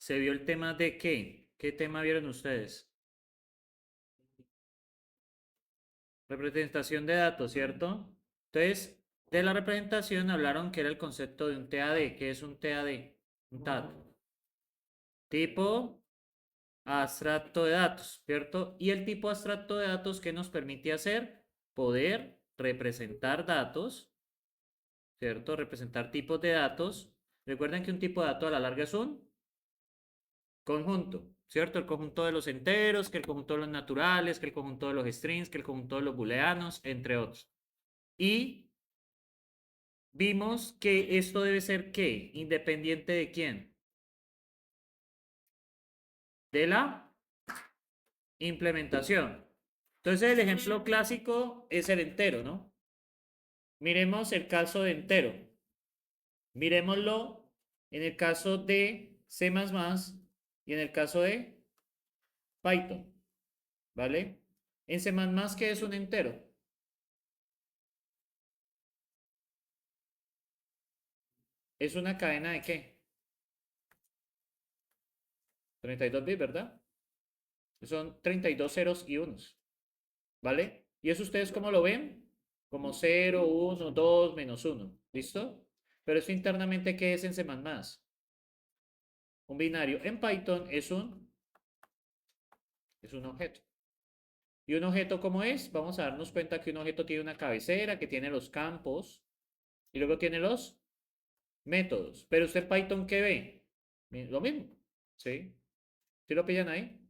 se vio el tema de qué. ¿Qué tema vieron ustedes? Representación de datos, ¿cierto? Entonces, de la representación hablaron que era el concepto de un TAD. ¿Qué es un TAD? Un TAD. Tipo abstracto de datos, ¿cierto? Y el tipo abstracto de datos, ¿qué nos permite hacer? Poder representar datos, ¿cierto? Representar tipos de datos. Recuerden que un tipo de dato a la larga es un conjunto, ¿cierto? El conjunto de los enteros, que el conjunto de los naturales, que el conjunto de los strings, que el conjunto de los booleanos, entre otros. Y vimos que esto debe ser ¿qué? Independiente de quién. De la implementación. Entonces el ejemplo clásico es el entero, ¿no? Miremos el caso de entero. Miremoslo en el caso de C++ y en el caso de Python, ¿vale? En C++, ¿qué es un entero? ¿Es una cadena de qué? 32 bits, ¿verdad? Son 32 ceros y unos, ¿vale? ¿Y eso ustedes cómo lo ven? Como 0, 1, 2, menos 1, ¿listo? Pero eso internamente, ¿qué es en C++? Un binario. En Python es un objeto. ¿Y un objeto cómo es? Vamos a darnos cuenta que un objeto tiene una cabecera, que tiene los campos y luego tiene los métodos. Pero usted en Python, ¿qué ve? Lo mismo, ¿sí? ¿Sí lo pillan ahí?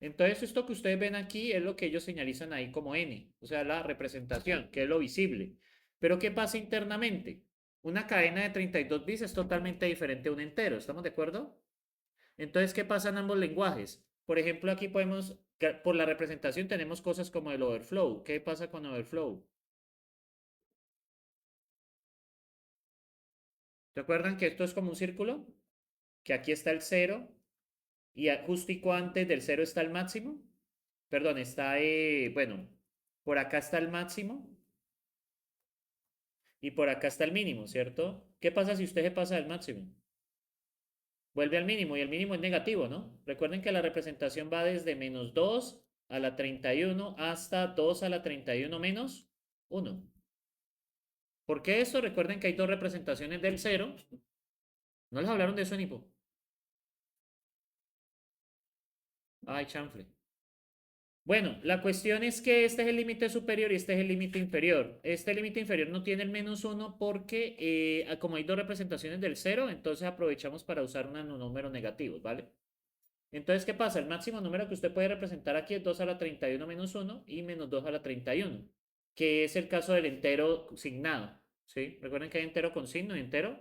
Entonces, esto que ustedes ven aquí es lo que ellos señalizan ahí como n, o sea, la representación, que es lo visible. Pero, ¿qué pasa internamente? Una cadena de 32 bits es totalmente diferente a un entero, ¿estamos de acuerdo? Entonces, ¿qué pasa en ambos lenguajes? Por ejemplo, aquí podemos, por la representación tenemos cosas como el overflow. ¿Qué pasa con overflow? ¿Se acuerdan que esto es como un círculo? Que aquí está el cero y justico antes del cero está el máximo. Perdón, está, bueno, por acá está el máximo y por acá está el mínimo, ¿cierto? ¿Qué pasa si usted se pasa del máximo? Vuelve al mínimo y el mínimo es negativo, ¿no? Recuerden que la representación va desde menos 2 a la 31 hasta 2 a la 31 menos 1. ¿Por qué eso? Recuerden que hay dos representaciones del cero. ¿No les hablaron de eso, Nipo? Ay, chanfle. Bueno, la cuestión es que este es el límite superior y este es el límite inferior. Este límite inferior no tiene el menos uno porque como hay dos representaciones del cero, entonces aprovechamos para usar unos números negativos, ¿vale? Entonces, ¿qué pasa? El máximo número que usted puede representar aquí es 2 a la 31 menos uno y menos 2 a la 31, que es el caso del entero signado, ¿sí? Recuerden que hay entero con signo y entero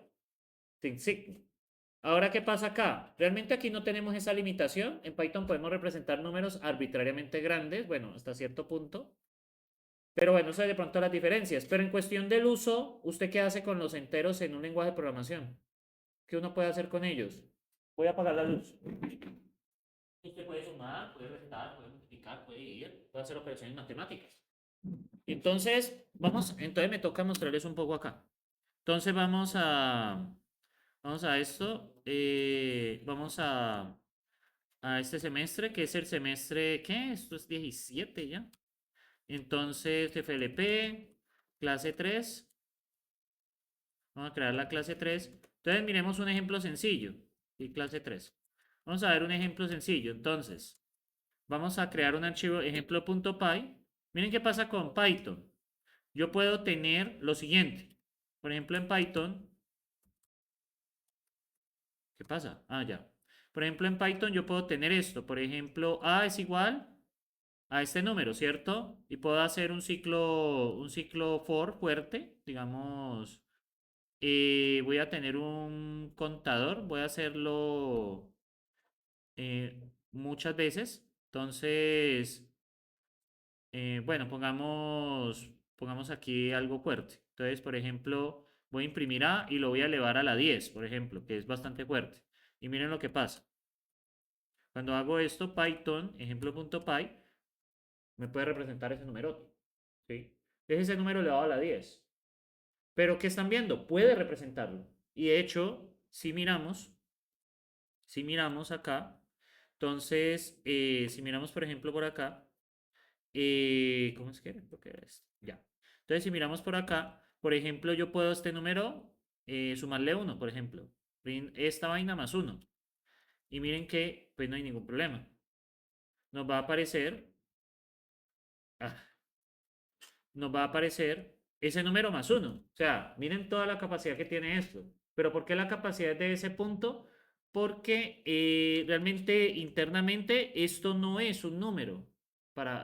sin signo. Ahora, ¿qué pasa acá? Realmente aquí no tenemos esa limitación. En Python podemos representar números arbitrariamente grandes, bueno, hasta cierto punto. Pero bueno, eso es de pronto las diferencias. Pero en cuestión del uso, ¿usted qué hace con los enteros en un lenguaje de programación? ¿Qué uno puede hacer con ellos? Voy a apagar la luz. Usted puede sumar, puede restar, puede multiplicar, puede dividir, puede hacer operaciones matemáticas. Entonces me toca mostrarles un poco acá. Entonces vamos a esto, vamos a este semestre, que es el semestre, ¿qué? Esto es 17 ya. Entonces, FLP, clase 3. Vamos a crear la clase 3. Entonces, miremos un ejemplo sencillo. Y clase 3. Vamos a ver un ejemplo sencillo. Entonces, vamos a crear un archivo ejemplo.py. Miren qué pasa con Python. Yo puedo tener lo siguiente. Por ejemplo, en Python. ¿Qué pasa? Ah, ya. Por ejemplo, en Python yo puedo tener esto. Por ejemplo, A es igual a este número, ¿cierto? Y puedo hacer un ciclo for fuerte, digamos, voy a tener un contador, voy a hacerlo muchas veces. Entonces, bueno, pongamos aquí algo fuerte. Entonces, por ejemplo, voy a imprimir A y lo voy a elevar a la 10, por ejemplo, que es bastante fuerte. Y miren lo que pasa. Cuando hago esto, Python, ejemplo.py, me puede representar ese número. ¿Sí? Es ese número elevado a la 10. Pero ¿qué están viendo? Puede representarlo. Y de hecho, si miramos, Si miramos acá, entonces, si miramos, por ejemplo, por acá, ¿cómo es que era? Creo que era este. Ya. Entonces, si miramos por acá, por ejemplo, yo puedo este número sumarle 1, por ejemplo. Esta vaina más 1. Y miren que, pues no hay ningún problema. Nos va a aparecer, ah, nos va a aparecer ese número más 1. O sea, miren toda la capacidad que tiene esto. Pero ¿por qué la capacidad de ese punto? Porque realmente internamente esto no es un número.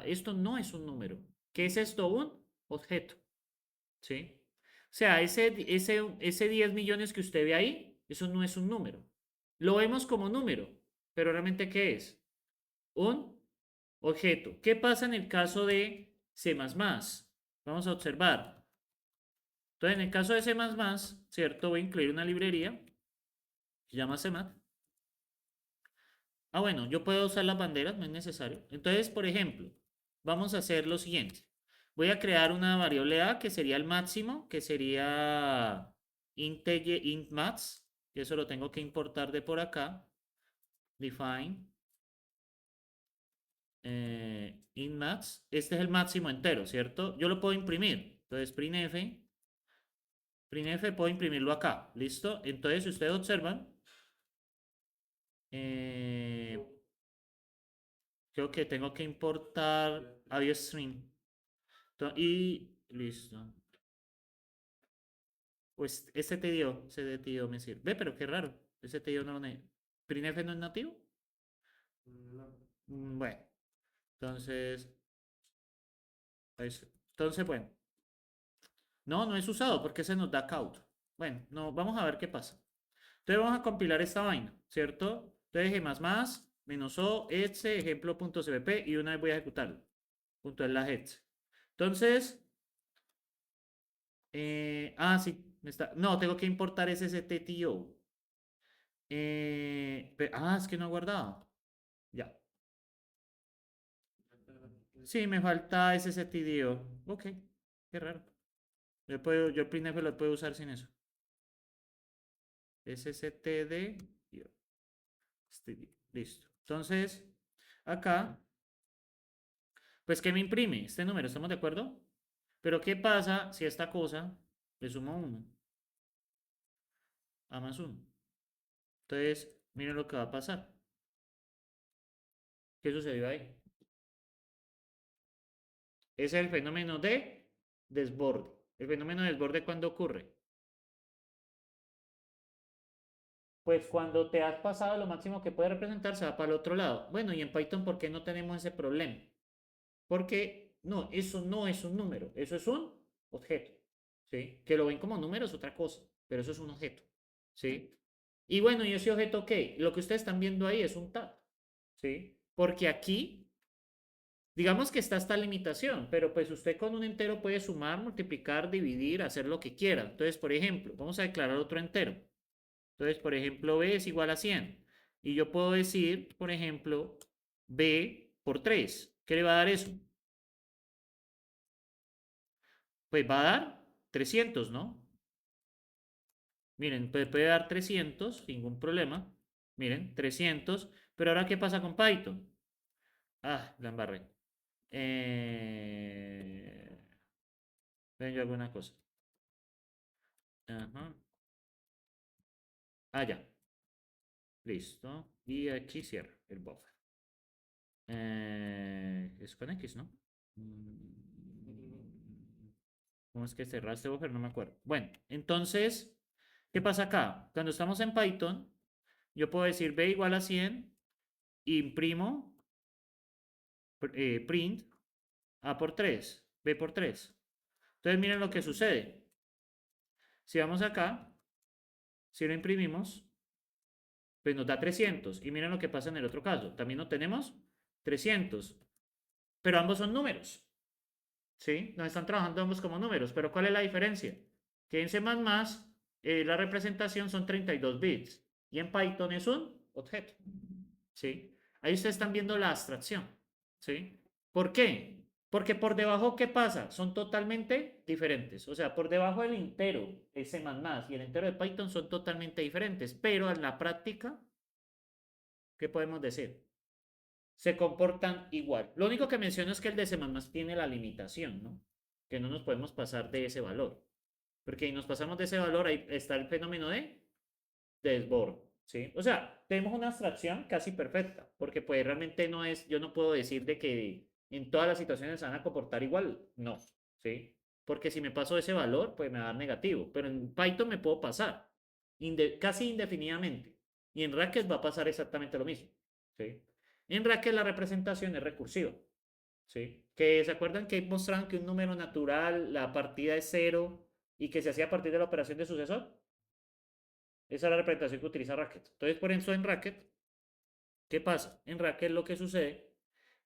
Esto no es un número. ¿Qué es esto? Un objeto. ¿Sí? O sea, ese 10 millones que usted ve ahí, eso no es un número. Lo vemos como número, pero realmente ¿qué es? Un objeto. ¿Qué pasa en el caso de C++? Vamos a observar. Entonces, en el caso de C++, ¿cierto? Voy a incluir una librería que se llama CMath. Ah, bueno, yo puedo usar las banderas, no es necesario. Entonces, por ejemplo, vamos a hacer lo siguiente. Voy a crear una variable a que sería el máximo, que sería integer int max, que eso lo tengo que importar de por acá. Define int max. Este es el máximo entero, ¿cierto? Yo lo puedo imprimir. Entonces, printf puedo imprimirlo acá. ¿Listo? Entonces, si ustedes observan, eh, creo que tengo que importar string. Y listo. Pues ese TDO me sirve. Ve, pero qué raro. Ese TDO no lo ¿Printf no es nativo? Bueno, entonces, entonces, bueno. No, no es usado porque se nos da count. Bueno, no, vamos a ver qué pasa. Entonces vamos a compilar esta vaina, ¿cierto? Entonces G++, menos o, etc, ejemplo.cpp y una vez voy a ejecutarlo. Punto es la etc. Entonces, sí, no, tengo que importar SSTTO. Es que no he guardado. Ya. Sí, me falta SSTDO. Ok, qué raro. Yo el printf lo puedo usar sin eso. SSTD. Listo. Entonces, acá, pues, ¿qué me imprime? Este número, ¿estamos de acuerdo? Pero, ¿qué pasa si a esta cosa le sumo 1? A más 1. Entonces, miren lo que va a pasar. ¿Qué sucedió ahí? Ese es el fenómeno de desborde. ¿El fenómeno de desborde cuándo ocurre? Pues cuando te has pasado lo máximo que puede representar, se va para el otro lado. Bueno, y en Python, ¿por qué no tenemos ese problema? Porque no, eso no es un número, eso es un objeto. ¿Sí? Que lo ven como número es otra cosa, pero eso es un objeto. ¿Sí? Y bueno, ¿y ese objeto qué? Lo que ustedes están viendo ahí es un tab. ¿Sí? Porque aquí, digamos que está esta limitación, pero pues usted con un entero puede sumar, multiplicar, dividir, hacer lo que quiera. Entonces, por ejemplo, vamos a declarar otro entero. Entonces, por ejemplo, b es igual a 100. Y yo puedo decir, por ejemplo, b por 3. ¿Qué le va a dar eso? Pues va a dar 300, ¿no? Miren, puede dar 300, sin ningún problema. Miren, 300. Pero ahora, ¿qué pasa con Python? La embarré. Ven yo alguna cosa. Ajá. Ya. Listo. Y aquí cierro el buffer. Es con X, ¿no? ¿Cómo es que cerraste buffer? No me acuerdo. Bueno, entonces, ¿qué pasa acá? Cuando estamos en Python, yo puedo decir b igual a 100, imprimo, print a por 3, b por 3. Entonces, miren lo que sucede. Si vamos acá, si lo imprimimos, pues nos da 300. Y miren lo que pasa en el otro caso. También obtenemos 300. Pero ambos son números. ¿Sí? Nos están trabajando ambos como números. Pero ¿cuál es la diferencia? Que en C++ la representación son 32 bits. Y en Python es un objeto. ¿Sí? Ahí ustedes están viendo la abstracción. ¿Sí? ¿Por qué? Porque por debajo, ¿qué pasa? Son totalmente diferentes. O sea, por debajo del entero de C++ y el entero de Python son totalmente diferentes. Pero en la práctica ¿Qué podemos decir? Se comportan igual. Lo único que menciono es que el de C++ tiene la limitación, ¿no? Que no nos podemos pasar de ese valor. Porque si nos pasamos de ese valor, ahí está el fenómeno de desbordo, ¿sí? O sea, tenemos una abstracción casi perfecta, porque pues realmente no es, yo no puedo decir de que en todas las situaciones se van a comportar igual, no, ¿sí? Porque si me paso de ese valor, pues me va a dar negativo, pero en Python me puedo pasar casi indefinidamente, y en Racket va a pasar exactamente lo mismo, ¿sí? En Racket la representación es recursiva, ¿sí? Que se acuerdan que mostraron que un número natural, la partida es cero, y que se hacía a partir de la operación de sucesor. Esa es la representación que utiliza Racket. Entonces, por eso en Racket, ¿qué pasa? En Racket lo que sucede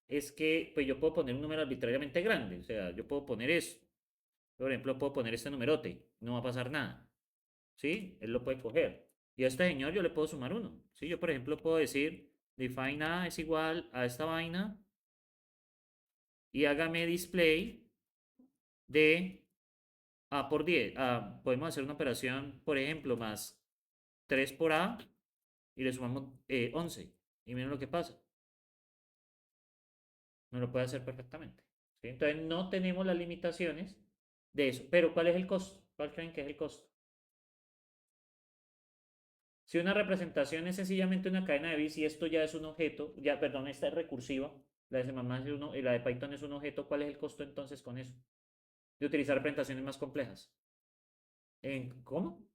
es que pues yo puedo poner un número arbitrariamente grande. O sea, yo puedo poner eso. Por ejemplo, puedo poner este numerote. No va a pasar nada. ¿Sí? Él lo puede coger. Y a este señor yo le puedo sumar uno. ¿Sí? Yo, por ejemplo, puedo decir define A es igual a esta vaina y hágame display de A por 10. Podemos hacer una operación, por ejemplo, más 3 por A y le sumamos 11. Y miren lo que pasa. No lo puede hacer perfectamente. ¿Sí? Entonces no tenemos las limitaciones de eso. Pero ¿cuál es el costo? ¿Cuál creen que es el costo? Si una representación es sencillamente una cadena de bits y esto ya es un objeto, ya, perdón, esta es recursiva, la de C++ es uno, y la de Python es un objeto, ¿cuál es el costo entonces con eso? De utilizar representaciones más complejas. ¿Cómo?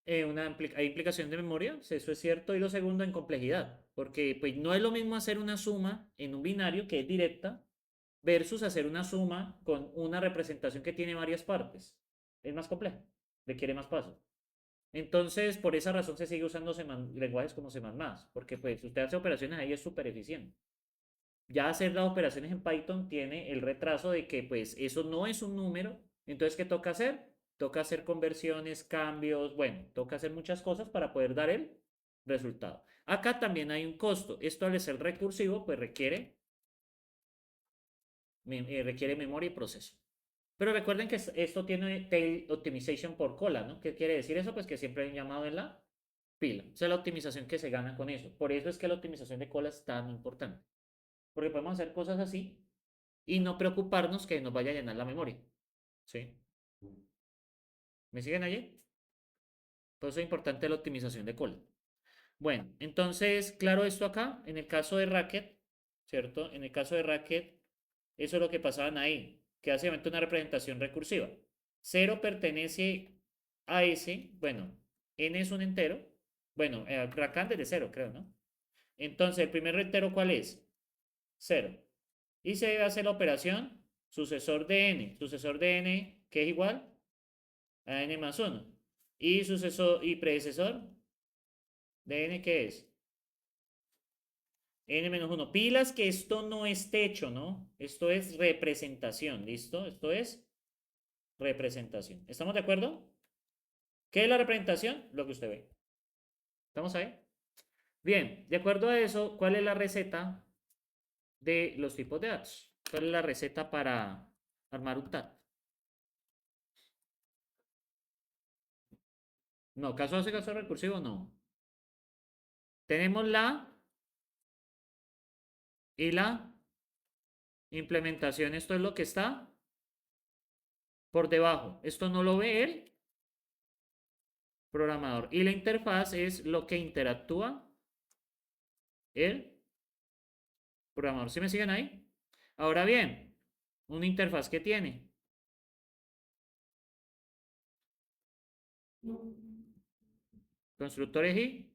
Hay implicación de memoria, sí, eso es cierto. Y lo segundo, en complejidad, porque pues, no es lo mismo hacer una suma en un binario que es directa versus hacer una suma con una representación que tiene varias partes. Es más compleja, requiere más pasos. Entonces, por esa razón se sigue usando lenguajes como C++, porque pues usted hace operaciones ahí es súper eficiente. Ya hacer las operaciones en Python tiene el retraso de que pues eso no es un número. Entonces, ¿qué toca hacer? Toca hacer conversiones, cambios, bueno, toca hacer muchas cosas para poder dar el resultado. Acá también hay un costo. Esto al ser recursivo, pues requiere memoria y proceso. Pero recuerden que esto tiene tail optimization por cola, ¿no? ¿Qué quiere decir eso? Pues que siempre hay un llamado en la pila. Esa es la optimización que se gana con eso. Por eso es que la optimización de cola es tan importante. Porque podemos hacer cosas así y no preocuparnos que nos vaya a llenar la memoria. ¿Sí? ¿Me siguen allí? Por eso es importante la optimización de cola. Bueno, entonces, claro esto acá, en el caso de Racket, ¿cierto? En el caso de Racket, eso es lo que pasaban ahí, que hace básicamente una representación recursiva. Cero pertenece a S, bueno, n es un entero, bueno, Rakan desde cero, creo, ¿no? Entonces, el primer entero, ¿cuál es? Cero. Y se debe hacer la operación sucesor de n, que es igual a n más 1. Y sucesor y predecesor de n, ¿qué es? N-1. Pilas que esto no es techo, ¿no? Esto es representación, ¿listo? Esto es representación. ¿Estamos de acuerdo? ¿Qué es la representación? Lo que usted ve. ¿Estamos ahí? Bien, de acuerdo a eso, ¿cuál es la receta de los tipos de datos? ¿Cuál es la receta para armar un TAT? No, caso recursivo, no. Tenemos la y la implementación. Esto es lo que está por debajo. Esto no lo ve el programador. Y la interfaz es lo que interactúa el programador. ¿Sí me siguen ahí? Ahora bien, una interfaz que tiene constructores y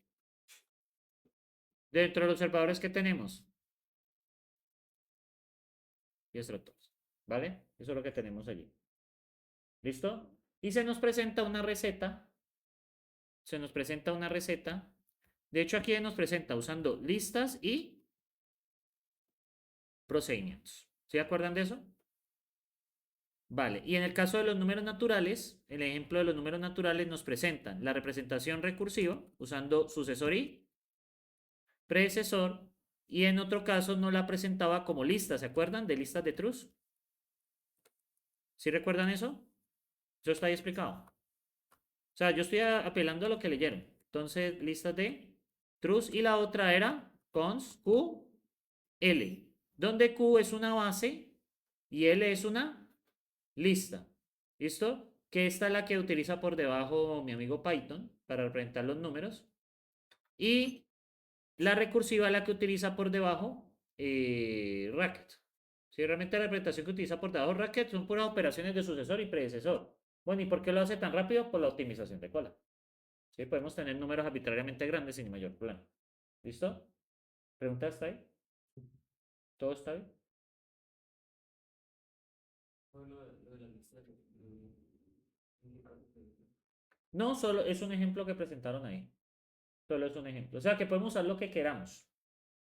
dentro de los observadores que tenemos y extractores. ¿Vale? Eso es lo que tenemos allí. ¿Listo? Y se nos presenta una receta. Se nos presenta una receta. De hecho, aquí nos presenta usando listas y procedimientos. ¿Se acuerdan de eso? Vale, y en el caso de los números naturales, el ejemplo de los números naturales nos presentan la representación recursiva usando sucesor y predecesor, y en otro caso no la presentaba como lista, ¿se acuerdan de listas de truth? ¿Sí recuerdan eso? Eso está ahí explicado. O sea, yo estoy apelando a lo que leyeron. Entonces, listas de Truth y la otra era const Q, L, donde Q es una base y L es una lista. ¿Listo? Que esta es la que utiliza por debajo mi amigo Python para representar los números. Y la recursiva es la que utiliza por debajo Racket. Si realmente la representación que utiliza por debajo Racket son puras operaciones de sucesor y predecesor. Bueno, ¿y por qué lo hace tan rápido? Por la optimización de cola. ¿Sí? Podemos tener números arbitrariamente grandes sin mayor problema. ¿Listo? ¿Pregunta está ahí? ¿Todo está bien? No, solo es un ejemplo que presentaron ahí. Solo es un ejemplo. O sea que podemos usar lo que queramos.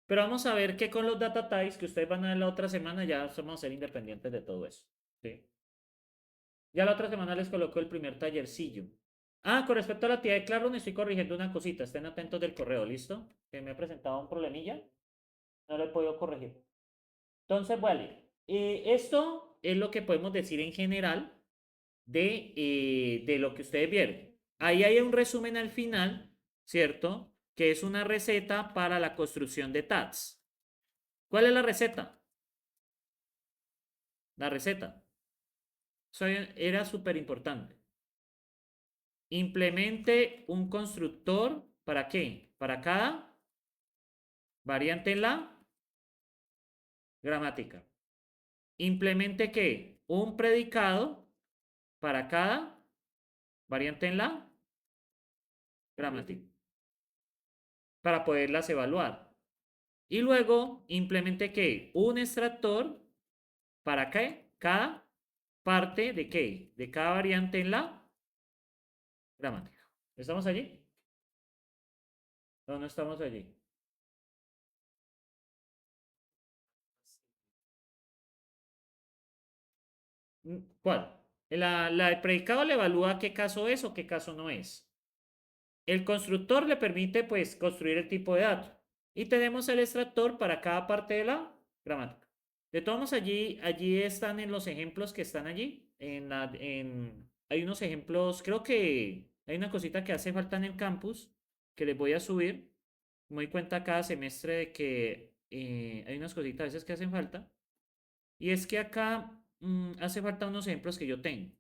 Pero vamos a ver que con los data types que ustedes van a ver la otra semana ya vamos a ser independientes de todo eso. ¿Sí? Ya la otra semana les coloco el primer tallercillo. Ah, con respecto a la actividad de Classroom estoy corrigiendo una cosita. Estén atentos del correo, ¿listo? Que me ha presentado un problemilla. No lo he podido corregir. Entonces, vale. Esto es lo que podemos decir en general de lo que ustedes vieron. Ahí hay un resumen al final, ¿cierto? Que es una receta para la construcción de tags. ¿Cuál es la receta? La receta. Eso era súper importante. Implemente un constructor, ¿para qué? Para cada variante en la gramática. Implemente qué? Un predicado para cada variante en la gramática. Para poderlas evaluar. Y luego implemente qué? Un extractor para qué? Cada parte de qué? De cada variante en la gramática. ¿Estamos allí? No, no estamos allí. ¿Cuál? La de predicado le evalúa qué caso es o qué caso no es. El constructor le permite, pues, construir el tipo de dato. Y tenemos el extractor para cada parte de la gramática. De todos modos, allí están en los ejemplos que están allí. Hay unos ejemplos, creo que hay una cosita que hace falta en el campus que les voy a subir. Me doy cuenta cada semestre de que hay unas cositas a veces que hacen falta. Y es que acá hace falta unos ejemplos que yo tengo.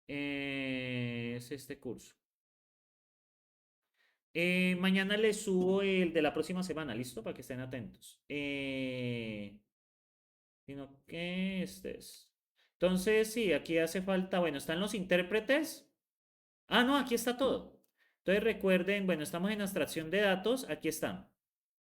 Es este curso. Mañana les subo el de la próxima semana, ¿listo? Para que estén atentos. Sino que este es. Entonces, sí, aquí hace falta, bueno, están los intérpretes. Ah, no, aquí está todo. Entonces recuerden, bueno, estamos en abstracción de datos, aquí están.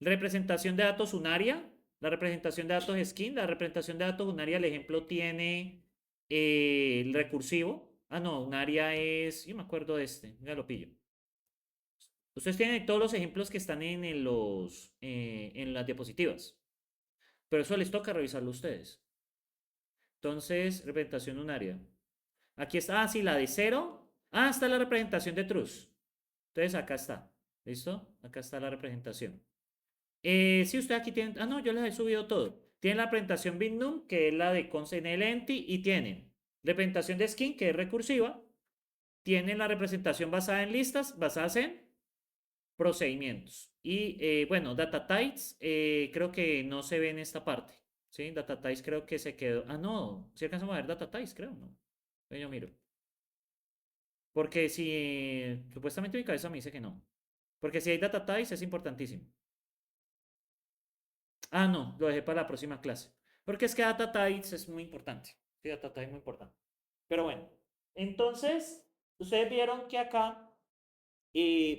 Representación de datos unaria, la representación de datos skin, la representación de datos unaria, el ejemplo tiene el recursivo. Ah, no, unaria es, yo me acuerdo de este, ya lo pillo. Ustedes tienen todos los ejemplos que están en las diapositivas, pero eso les toca revisarlo a ustedes. Entonces, representación unaria. Aquí está, ah, sí, la de cero. Ah, está la representación de truth. Entonces, acá está. ¿Listo? Acá está la representación. Si ustedes aquí tienen, ah, no, yo les he subido todo. Tienen la representación bignum, que es la de constNLEnty, y tienen representación de skin, que es recursiva. Tienen la representación basada en listas, basadas en procedimientos. Y bueno, data types creo que no se ve en esta parte. ¿Sí? Data types creo que se quedó. Ah, no. Si alcanzamos a ver data types, creo, ¿no? Yo miro. Porque si supuestamente mi cabeza me dice que no. Porque si hay data types es importantísimo. Ah, no, lo dejé para la próxima clase. Porque es que data types es muy importante. Sí, data types es muy importante. Pero bueno, entonces, ustedes vieron que acá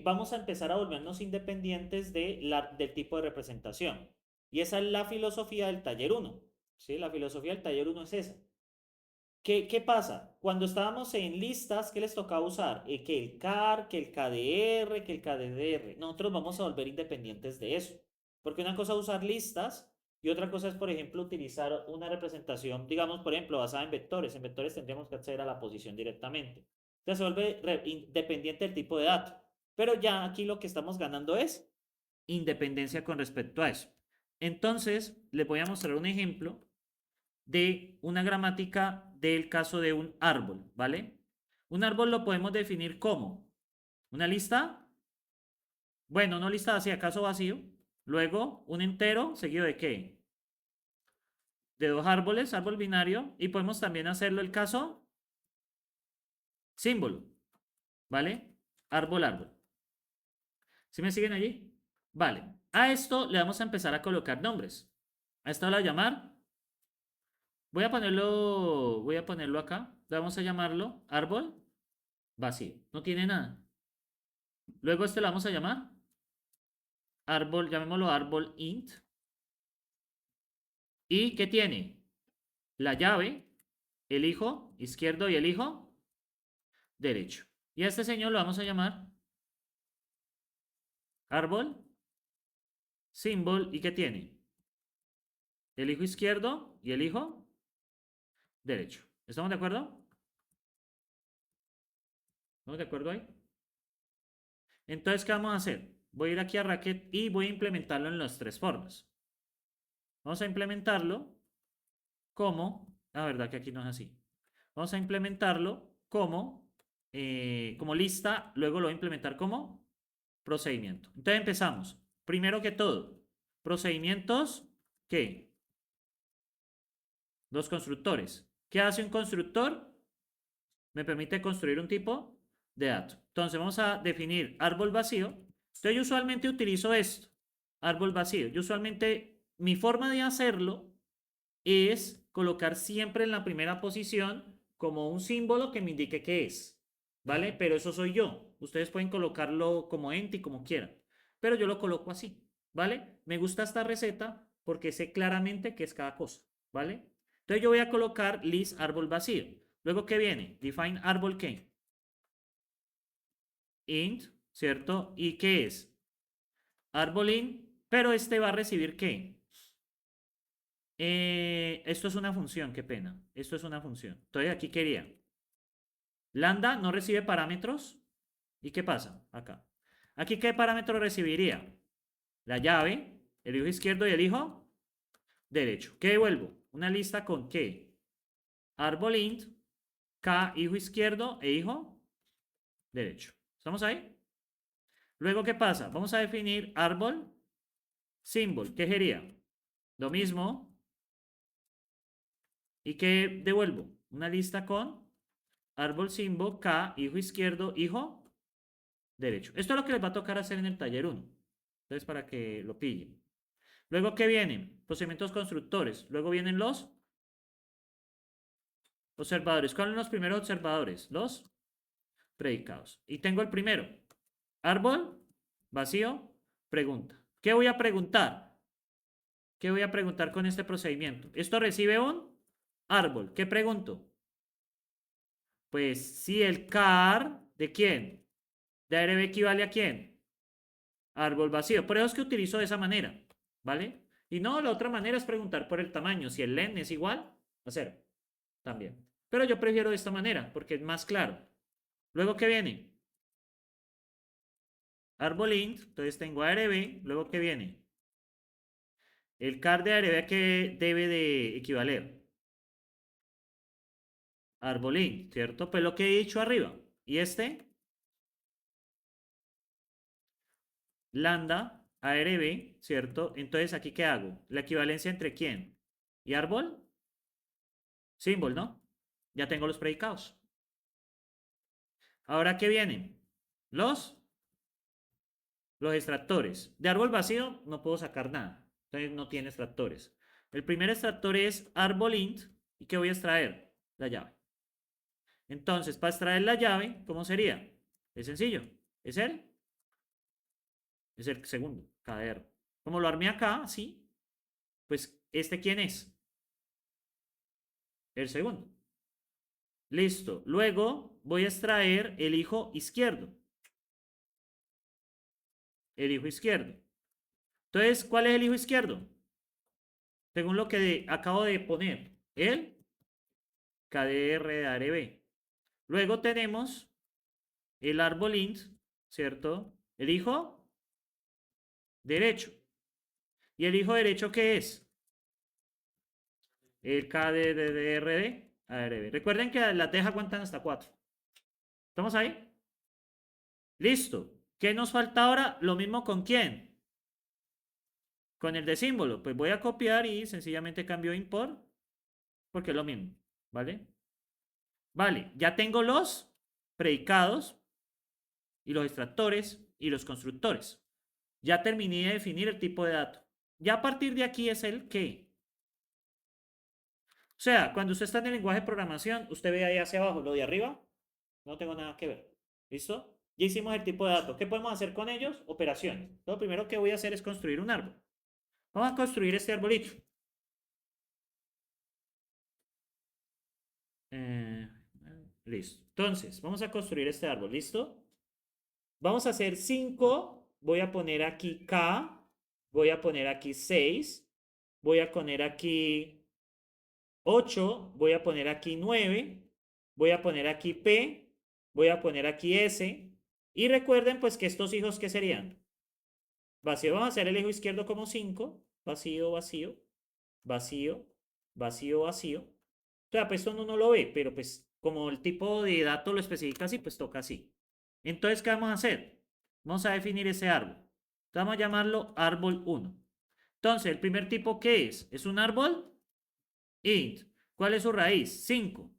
vamos a empezar a volvernos independientes del tipo de representación. Y esa es la filosofía del taller uno. ¿Sí? La filosofía del taller uno es esa. ¿Qué pasa? Cuando estábamos en listas, ¿qué les tocaba usar? Que el CAR, que el KDR, que el KDDR. Nosotros vamos a volver independientes de eso. Porque una cosa es usar listas y otra cosa es, por ejemplo, utilizar una representación, digamos, por ejemplo, basada en vectores. En vectores tendríamos que acceder a la posición directamente. Entonces se vuelve independiente del tipo de dato. Pero ya aquí lo que estamos ganando es independencia con respecto a eso. Entonces, les voy a mostrar un ejemplo de una gramática del caso de un árbol, ¿vale? Un árbol lo podemos definir como una lista Bueno, no lista vacía, caso vacío. Luego, un entero seguido de ¿qué? De dos árboles, árbol binario. Y podemos también hacerlo el caso símbolo, ¿vale? Árbol, árbol. ¿Sí me siguen allí? Vale. A esto le vamos a empezar a colocar nombres. A esto lo voy a llamar. Voy a ponerlo acá. Le vamos a llamarlo árbol vacío. No tiene nada. Luego este lo vamos a llamar árbol, llamémoslo árbol int. ¿Y qué tiene? La llave, el hijo izquierdo y el hijo derecho. Y a este señor lo vamos a llamar árbol symbol. ¿Y qué tiene? El hijo izquierdo y el hijo derecho. ¿Estamos de acuerdo? ¿Estamos de acuerdo ahí? Entonces, ¿qué vamos a hacer? Voy a ir aquí a Racket y voy a implementarlo en las tres formas. Vamos a implementarlo como, la verdad que aquí no es así. Vamos a implementarlo como lista, luego lo voy a implementar como procedimiento. Entonces empezamos. Primero que todo, procedimientos, ¿qué? Dos constructores. ¿Qué hace un constructor? Me permite construir un tipo de dato. Entonces vamos a definir árbol vacío. Entonces yo usualmente utilizo esto, árbol vacío. Yo usualmente, mi forma de hacerlo es colocar siempre en la primera posición como un símbolo que me indique qué es, ¿vale? Pero eso soy yo. Ustedes pueden colocarlo como ente como quieran, pero yo lo coloco así, ¿vale? Me gusta esta receta porque sé claramente qué es cada cosa, ¿vale? Entonces yo voy a colocar list árbol vacío. Luego, ¿qué viene? Define árbol qué? Int, ¿cierto? ¿Y qué es? Árbol int, pero este va a recibir ¿qué? Esto es una función, qué pena. Esto es una función. Entonces aquí quería. Lambda no recibe parámetros. ¿Y qué pasa? Acá. Aquí, ¿qué parámetro recibiría? La llave, el hijo izquierdo y el hijo derecho. ¿Qué devuelvo? Una lista con ¿qué? Árbol int, k, hijo izquierdo e hijo derecho. ¿Estamos ahí? Luego, ¿qué pasa? Vamos a definir árbol symbol. ¿Qué sería? Lo mismo. ¿Y qué devuelvo? Una lista con árbol symbol, k, hijo izquierdo, hijo derecho. Esto es lo que les va a tocar hacer en el taller 1. Entonces, para que lo pillen. Luego, ¿qué vienen? Procedimientos constructores. Luego vienen los observadores. ¿Cuáles son los primeros observadores? Los predicados. Y tengo el primero. Árbol, vacío, pregunta. ¿Qué voy a preguntar? ¿Qué voy a preguntar con este procedimiento? Esto recibe un árbol. ¿Qué pregunto? Pues si el car, ¿de quién? ¿De ARB equivale a quién? Árbol vacío. Por eso es que utilizo de esa manera, ¿vale? Y no, la otra manera es preguntar por el tamaño. Si el len es igual a 0, también. Pero yo prefiero de esta manera porque es más claro. Luego, ¿qué viene? Árbol int, entonces tengo ARB. Luego, ¿qué viene? El car de ARB, ¿a qué debe de equivaler? Árbol int, ¿cierto? Pues lo que he dicho arriba. Y este, lambda, ARB, ¿cierto? Entonces, ¿aquí qué hago? La equivalencia entre quién y árbol, símbolo, ¿no? Ya tengo los predicados. Ahora, ¿qué vienen? Los, los extractores. De árbol vacío no puedo sacar nada. Entonces no tiene extractores. El primer extractor es árbol int. ¿Y qué voy a extraer? La llave. Entonces, para extraer la llave, ¿cómo sería? Es sencillo. Es el segundo, KDR. Como lo armé acá, sí. Pues, ¿este quién es? El segundo. Listo. Luego voy a extraer el hijo izquierdo. El hijo izquierdo. Entonces, ¿cuál es el hijo izquierdo? Según lo que acabo de poner. El KDR de ARB. Luego tenemos el árbol int, ¿cierto? El hijo derecho. ¿Y el hijo derecho qué es? El KDR de ARB. Recuerden que las deja cuentan hasta 4. ¿Estamos ahí? Listo. ¿Qué nos falta ahora? Lo mismo con quién. Con el de símbolo. Pues voy a copiar y sencillamente cambio import porque es lo mismo. ¿Vale? Vale, ya tengo los predicados y los extractores y los constructores. Ya terminé de definir el tipo de dato. Ya a partir de aquí es el qué. O sea, cuando usted está en el lenguaje de programación, usted ve ahí hacia abajo, lo de arriba, no tengo nada que ver. ¿Listo? Ya hicimos el tipo de datos. ¿Qué podemos hacer con ellos? Operaciones. Lo primero que voy a hacer es construir un árbol. Vamos a construir este arbolito. Eh, listo. Entonces, vamos a construir este árbol. ¿Listo? Vamos a hacer 5. Voy a poner aquí K. Voy a poner aquí 6. Voy a poner aquí 8. Voy a poner aquí 9. Voy a poner aquí P. Voy a poner aquí S. Y recuerden pues que estos hijos, ¿qué serían? Vacío, vamos a hacer el hijo izquierdo como 5. Vacío, vacío, vacío, vacío, vacío. O sea, pues esto uno no lo ve, pero pues como el tipo de dato lo especifica así, pues toca así. Entonces, ¿qué vamos a hacer? Vamos a definir ese árbol. Vamos a llamarlo árbol 1. Entonces, el primer tipo, ¿qué es? Es un árbol int. ¿Cuál es su raíz? 5.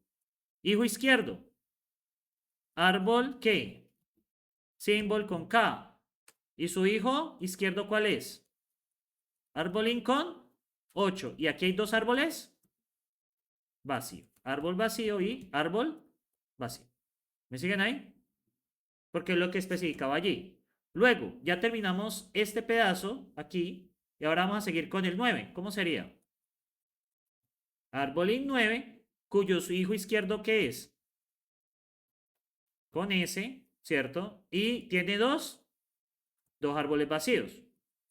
Hijo izquierdo. Árbol, ¿qué? Symbol con K. ¿Y su hijo izquierdo cuál es? Árbol int con 8. ¿Y aquí hay dos árboles? Vacío. Árbol vacío y árbol vacío. ¿Me siguen ahí? Porque es lo que especificaba allí. Luego, ya terminamos este pedazo aquí y ahora vamos a seguir con el 9. ¿Cómo sería? Arbolín 9, cuyo su hijo izquierdo ¿qué es? Con S, ¿cierto? Y tiene dos árboles vacíos.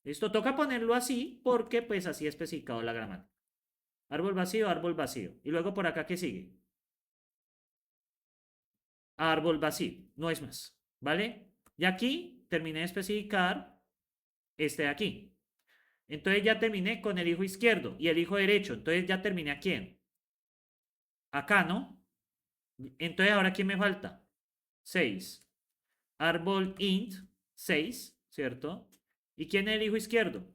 Esto toca ponerlo así porque pues así es especificado la gramática. Árbol vacío, árbol vacío. Y luego por acá, ¿qué sigue? Árbol vacío, no es más, ¿vale? Y aquí terminé de especificar este de aquí. Entonces ya terminé con el hijo izquierdo y el hijo derecho. Entonces ya terminé a quién. Acá, ¿no? Entonces ahora ¿quién me falta? 6. Árbol int 6, ¿cierto? ¿Y quién es el hijo izquierdo?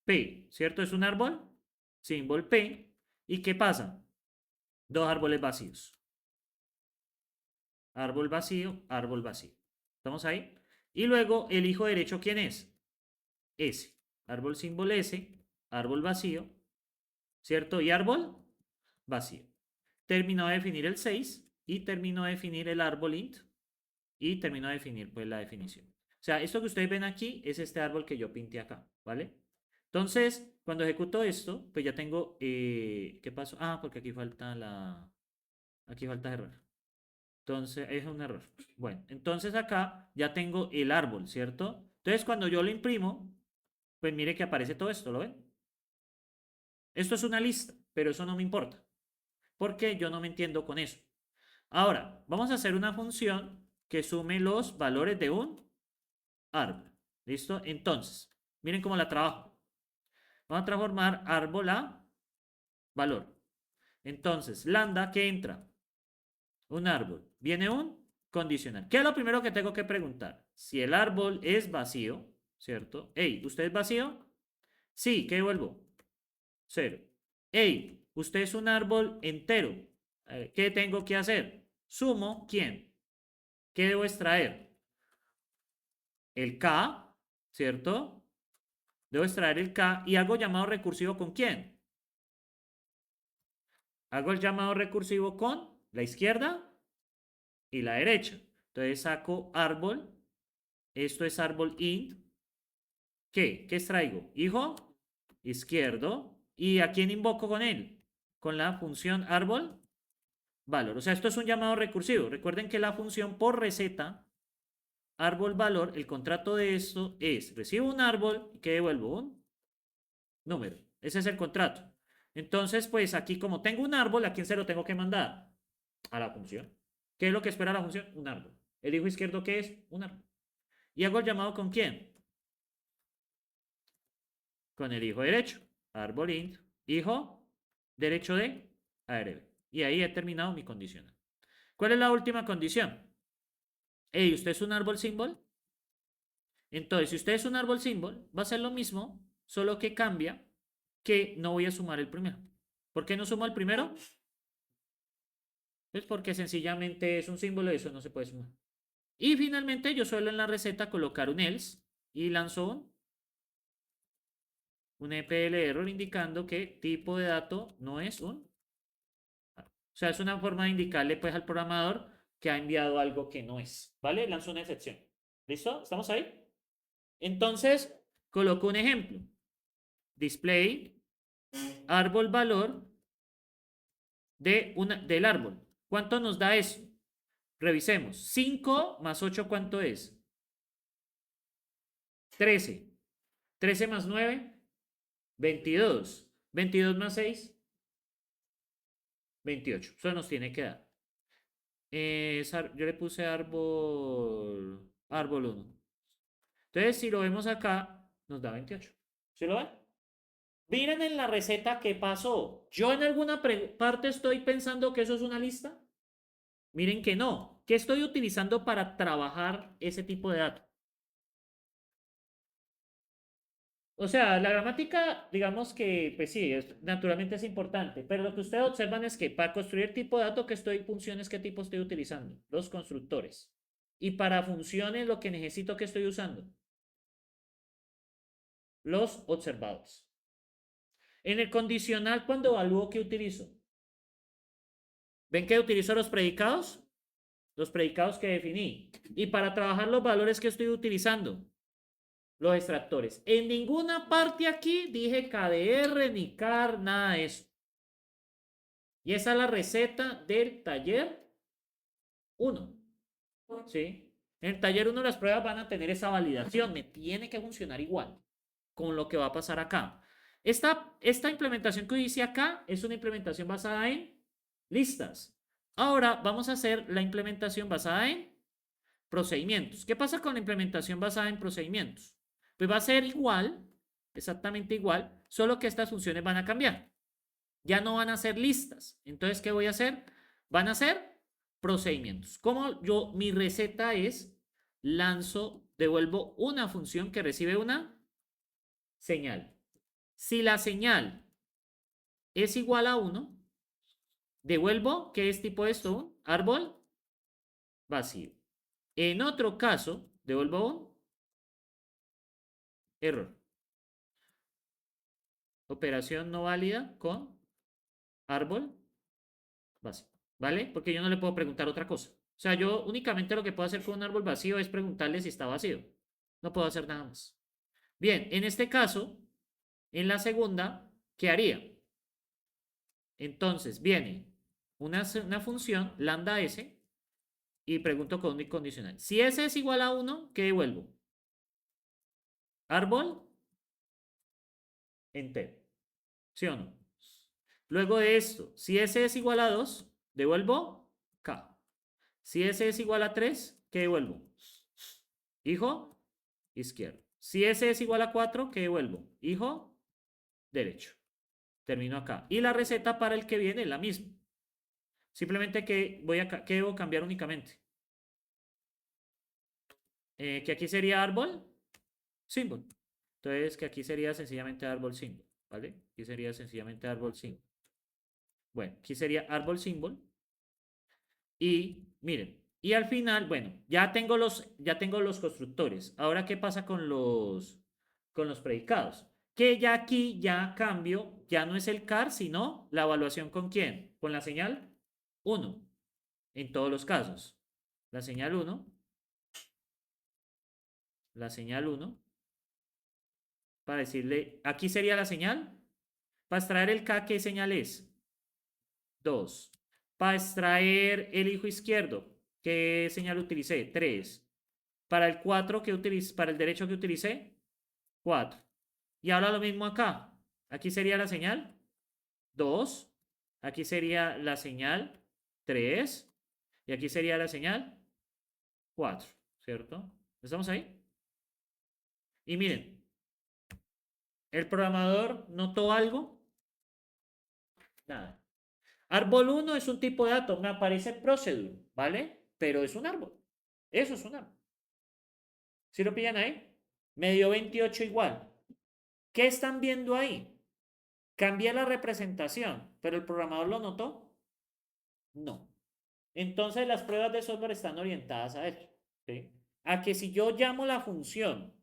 P, ¿cierto? Es un árbol. Símbolo P. ¿Y qué pasa? Dos árboles vacíos. Árbol vacío, árbol vacío. ¿Estamos ahí? Y luego el hijo derecho, ¿quién es? S. Árbol símbolo S, árbol vacío, ¿cierto? Y árbol vacío. Terminó de definir el 6 y terminó de definir el árbol int y terminó de definir pues la definición. O sea, esto que ustedes ven aquí es este árbol que yo pinté acá, ¿vale? Entonces, cuando ejecuto esto, pues ya tengo, ¿qué pasó? Ah, porque aquí falta error. Entonces, es un error. Bueno, entonces acá ya tengo el árbol, ¿cierto? Entonces, cuando yo lo imprimo, pues mire que aparece todo esto, ¿lo ven? Esto es una lista, pero eso no me importa, porque yo no me entiendo con eso. Ahora, vamos a hacer una función que sume los valores de un árbol. ¿Listo? Entonces, miren cómo la trabajo. Vamos a transformar árbol a valor. Entonces, lambda, ¿qué entra? Un árbol. Viene un condicional. ¿Qué es lo primero que tengo que preguntar? Si el árbol es vacío, ¿cierto? Hey, ¿usted es vacío? Sí, ¿qué devuelvo? Cero. Hey, ¿usted es un árbol entero? ¿Qué tengo que hacer? Sumo, ¿quién? ¿Qué debo extraer? El K, ¿cierto? Debo extraer el K y hago llamado recursivo ¿con quién? Hago el llamado recursivo con la izquierda y la derecha. Entonces saco árbol. Esto es árbol int. ¿Qué? ¿Qué extraigo? Hijo izquierdo. ¿Y a quién invoco con él? Con la función árbol valor. O sea, esto es un llamado recursivo. Recuerden que la función por receta, árbol valor, el contrato de esto es recibo un árbol y que devuelvo un número. Ese es el contrato. Entonces, pues aquí como tengo un árbol, ¿a quién se lo tengo que mandar? A la función. ¿Qué es lo que espera la función? Un árbol. El hijo izquierdo, ¿qué es? Un árbol. ¿Y hago el llamado con quién? Con el hijo derecho. Árbol int. Hijo derecho de ARB. Y ahí he terminado mi condicional. ¿Cuál es la última condición? Hey, ¿usted es un árbol símbolo? Entonces, si usted es un árbol symbol, va a ser lo mismo, solo que cambia que no voy a sumar el primero. ¿Por qué no sumo el primero? Pues porque sencillamente es un símbolo y eso no se puede sumar. Y finalmente yo suelo en la receta colocar un else y lanzo un EPL error indicando que tipo de dato no es un. O sea, es una forma de indicarle pues al programador que ha enviado algo que no es. ¿Vale? Lanzo una excepción. ¿Listo? ¿Estamos ahí? Entonces, coloco un ejemplo. Display árbol valor del árbol. ¿Cuánto nos da eso? Revisemos. 5 más 8, ¿cuánto es? 13. 13 más 9, 22. 22 más 6, 28. Eso nos tiene que dar. Yo le puse árbol 1. Entonces, si lo vemos acá, nos da 28. ¿Sí lo ven? Miren en la receta qué pasó. Yo en alguna parte estoy pensando que eso es una lista. Miren que no. ¿Qué estoy utilizando para trabajar ese tipo de datos? O sea, la gramática, digamos que, pues sí, naturalmente es importante, pero lo que ustedes observan es que para construir tipo de dato, funciones, qué tipo estoy utilizando? Los constructores. Y para funciones, lo que necesito que estoy usando, los observados. En el condicional, cuando evalúo, ¿qué utilizo? ¿Ven que utilizo los predicados? Los predicados que definí. Y para trabajar los valores que estoy utilizando, los extractores. En ninguna parte aquí dije KDR ni CAR, nada de eso. Y esa es la receta del taller 1. ¿Sí? En el taller 1 las pruebas van a tener esa validación. Me tiene que funcionar igual con lo que va a pasar acá. Esta implementación que hice acá es una implementación basada en listas. Ahora vamos a hacer la implementación basada en procedimientos. ¿Qué pasa con la implementación basada en procedimientos? Pues va a ser igual, exactamente igual, solo que estas funciones van a cambiar. Ya no van a ser listas. Entonces, ¿qué voy a hacer? Van a ser procedimientos. Como mi receta es, devuelvo una función que recibe una señal. Si la señal es igual a 1, devuelvo, ¿qué es tipo esto? Un árbol vacío. En otro caso, devuelvo un error. Operación no válida con árbol vacío. ¿Vale? Porque yo no le puedo preguntar otra cosa. O sea, yo únicamente lo que puedo hacer con un árbol vacío es preguntarle si está vacío. No puedo hacer nada más. Bien, en este caso, en la segunda, ¿qué haría? Entonces viene una función, lambda s, y pregunto con un condicional. Si s es igual a 1, ¿qué devuelvo? Árbol entero. ¿Sí o no? Luego de esto, si s es igual a 2, devuelvo k. Si s es igual a 3, ¿qué devuelvo? Hijo izquierdo. Si s es igual a 4, ¿qué devuelvo? Hijo derecho. Termino acá. Y la receta para el que viene es la misma. Simplemente que debo cambiar únicamente. Que aquí sería árbol symbol. Entonces, que aquí sería sencillamente árbol symbol. ¿Vale? Aquí sería sencillamente árbol symbol. Bueno, aquí sería árbol symbol. Y miren, y al final, bueno, ya tengo los constructores. Ahora, ¿qué pasa con los predicados? Que ya aquí ya cambio, ya no es el car, sino la evaluación con quién, con la señal 1, en todos los casos. La señal 1, la señal 1, para decirle, aquí sería la señal. Para extraer el K, ¿qué señal es? 2. Para extraer el hijo izquierdo, ¿qué señal utilicé? 3. Para el 4 que utilicé, para el derecho que utilicé, 4. Y ahora lo mismo acá. Aquí sería la señal 2. Aquí sería la señal 3. Y aquí sería la señal 4. ¿Cierto? ¿Estamos ahí? Y miren, el programador notó algo. Nada. Árbol 1 es un tipo de dato. Me aparece procedure, ¿vale? Pero es un árbol. Eso es un árbol. ¿Sí lo pillan ahí? Me dio 28 igual. ¿Qué están viendo ahí? Cambia la representación, pero el programador lo notó. No. Entonces las pruebas de software están orientadas a eso, ¿sí? A que si yo llamo la función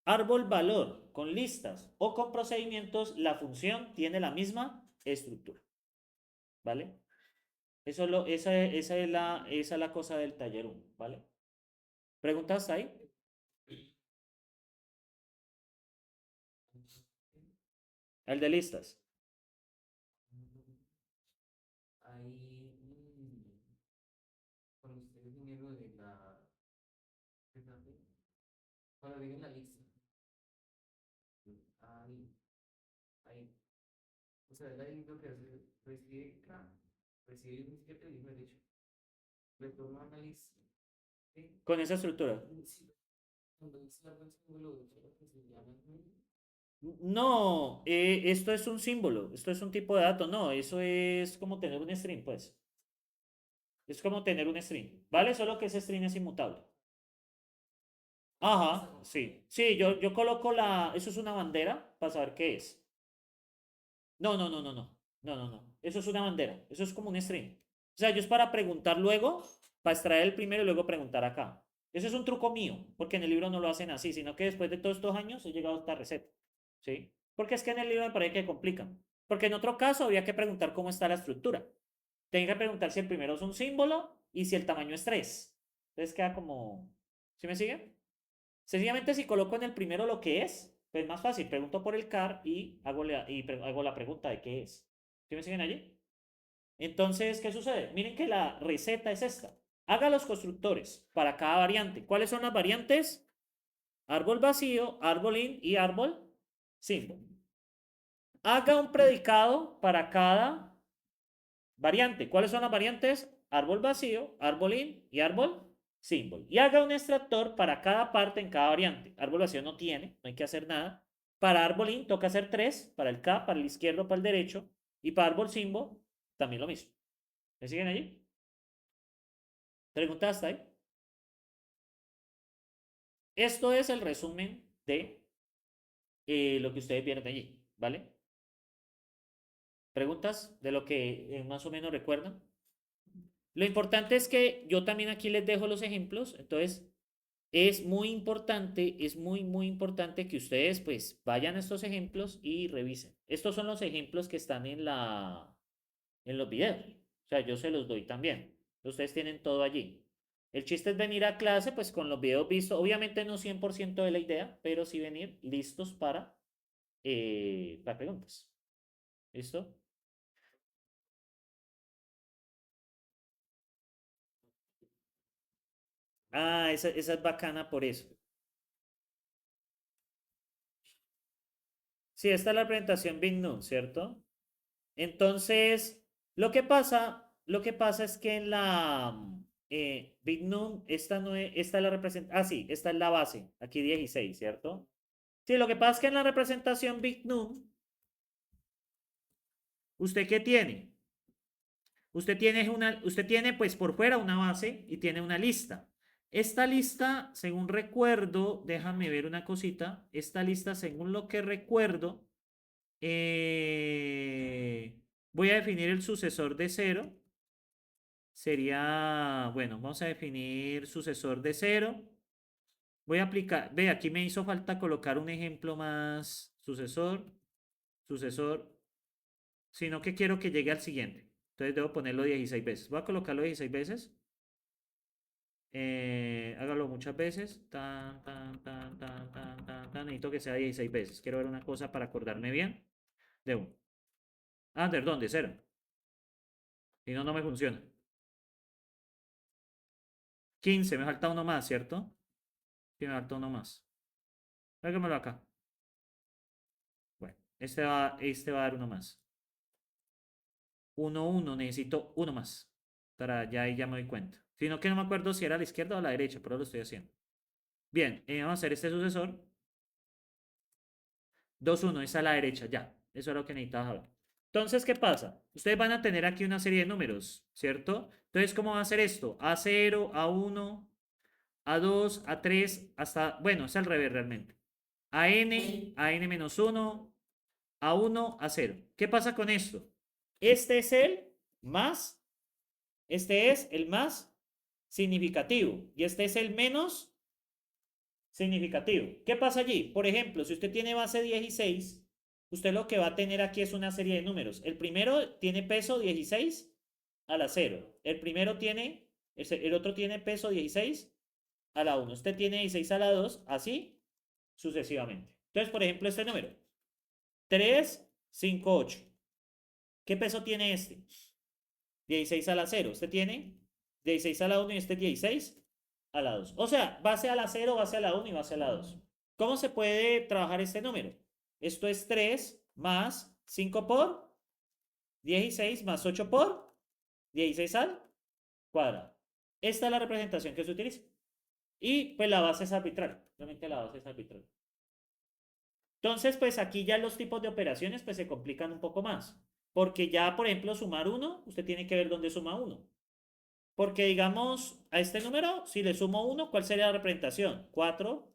árbol valor con listas o con procedimientos, la función tiene la misma estructura, ¿vale? Esa es la cosa del taller 1, ¿vale? ¿Preguntas ahí? El de listas. Ahí, cuando ustedes vinieron de la, cuando viene la lista, ahí, ahí, o sea, ahí lo que hace, recibe K, recibe un izquierdo y un derecho, le toma una lista, ¿sí? Con esa estructura. Sí, cuando dice algo el símbolo de todo lo que se llama No, esto es un símbolo, esto es un tipo de dato, no, eso es como tener un string, pues. Es como tener un string, ¿vale? Solo que ese string es inmutable. Ajá, sí. Sí, yo coloco eso es una bandera para saber qué es. No, no, no, no, no. No, no, no. Eso es una bandera. Eso es como un string. O sea, yo es para preguntar luego, para extraer el primero y luego preguntar acá. Eso es un truco mío, porque en el libro no lo hacen así, sino que después de todos estos años he llegado a esta receta. ¿Sí? Porque es que en el libro me parece que complican. Porque en otro caso había que preguntar cómo está la estructura. Tengo que preguntar si el primero es un símbolo y si el tamaño es 3. Entonces queda como... ¿Sí me sigue? Sencillamente si coloco en el primero lo que es, pues más fácil. Pregunto por el car y hago la pregunta de qué es. ¿Sí me siguen allí? Entonces, ¿qué sucede? Miren que la receta es esta. Haga los constructores para cada variante. ¿Cuáles son las variantes? Árbol vacío, árbol in y árbol símbolo. Haga un predicado para cada variante. ¿Cuáles son las variantes? Árbol vacío, árbol in y árbol símbolo. Y haga un extractor para cada parte en cada variante. Árbol vacío no tiene, no hay que hacer nada. Para árbol in toca hacer 3, para el K, para el izquierdo, para el derecho. Y para árbol símbolo también lo mismo. ¿Me siguen allí? ¿Preguntas hasta ahí? Esto es el resumen de lo que ustedes vieron allí, ¿vale? ¿Preguntas de lo que más o menos recuerdan? Lo importante es que yo también aquí les dejo los ejemplos, entonces es muy importante, es muy, muy importante que ustedes pues vayan a estos ejemplos y revisen. Estos son los ejemplos que están en los videos. O sea, yo se los doy también. Ustedes tienen todo allí. El chiste es venir a clase pues con los videos vistos. Obviamente no 100% de la idea, pero sí venir listos para preguntas. ¿Listo? Ah, esa es bacana por eso. Sí, esta es la presentación Big Noon, ¿cierto? Entonces, lo que pasa es que en la Big Noon, esta no es, esta es la representación, sí, esta es la base, aquí 16, ¿cierto? Sí, lo que pasa es que en la representación Big Noon, ¿usted qué tiene? Usted tiene pues por fuera una base y tiene una lista. Esta lista, según recuerdo, déjame ver una cosita, esta lista, según lo que recuerdo, eh, voy a definir el sucesor de 0. Sería, bueno, vamos a definir sucesor de 0. Voy a aplicar, ve, aquí me hizo falta colocar un ejemplo más, sucesor, sucesor, sino que quiero que llegue al siguiente. Entonces debo ponerlo 16 veces. Voy a colocarlo 16 veces. Hágalo muchas veces. Tan, tan, tan, tan, tan, tan, tan. Necesito que sea 16 veces. Quiero ver una cosa para acordarme bien. De 1. Ah, perdón, de 0. Si no, no me funciona. 15, me falta uno más, ¿cierto? Sí, me falta uno más. Hágamelo acá. Bueno, este va a dar uno más. 1, 1, necesito uno más. Para ya ahí ya me doy cuenta. Sino que no me acuerdo si era a la izquierda o a la derecha, pero lo estoy haciendo. Bien, vamos a hacer este sucesor. 2, 1, es a la derecha, ya. Eso es lo que necesitaba saber. Entonces, ¿qué pasa? Ustedes van a tener aquí una serie de números, ¿cierto? Entonces, ¿cómo va a ser esto? A0, A1, A2, A3, hasta, bueno, es al revés realmente. A n menos 1, A1, A0. ¿Qué pasa con esto? Este es el más, este es el más significativo y este es el menos significativo. ¿Qué pasa allí? Por ejemplo, si usted tiene base 16, usted lo que va a tener aquí es una serie de números. El primero tiene peso 16 a la 0. El primero tiene, el otro tiene peso 16 a la 1. Usted tiene 16 a la 2, así sucesivamente. Entonces, por ejemplo, este número. 3, 5, 8. ¿Qué peso tiene este? 16 a la 0. Este tiene 16 a la 1 y este 16 a la 2. O sea, base a la 0, base a la 1 y base a la 2. ¿Cómo se puede trabajar este número? Esto es 3 más 5 por 16 más 8 por 16 al cuadrado. Esta es la representación que se utiliza. Y pues la base es arbitraria. Realmente la base es arbitraria. Entonces, pues aquí ya los tipos de operaciones pues se complican un poco más. Porque ya, por ejemplo, sumar 1, usted tiene que ver dónde suma 1. Porque digamos, a este número, si le sumo 1, ¿cuál sería la representación? 4,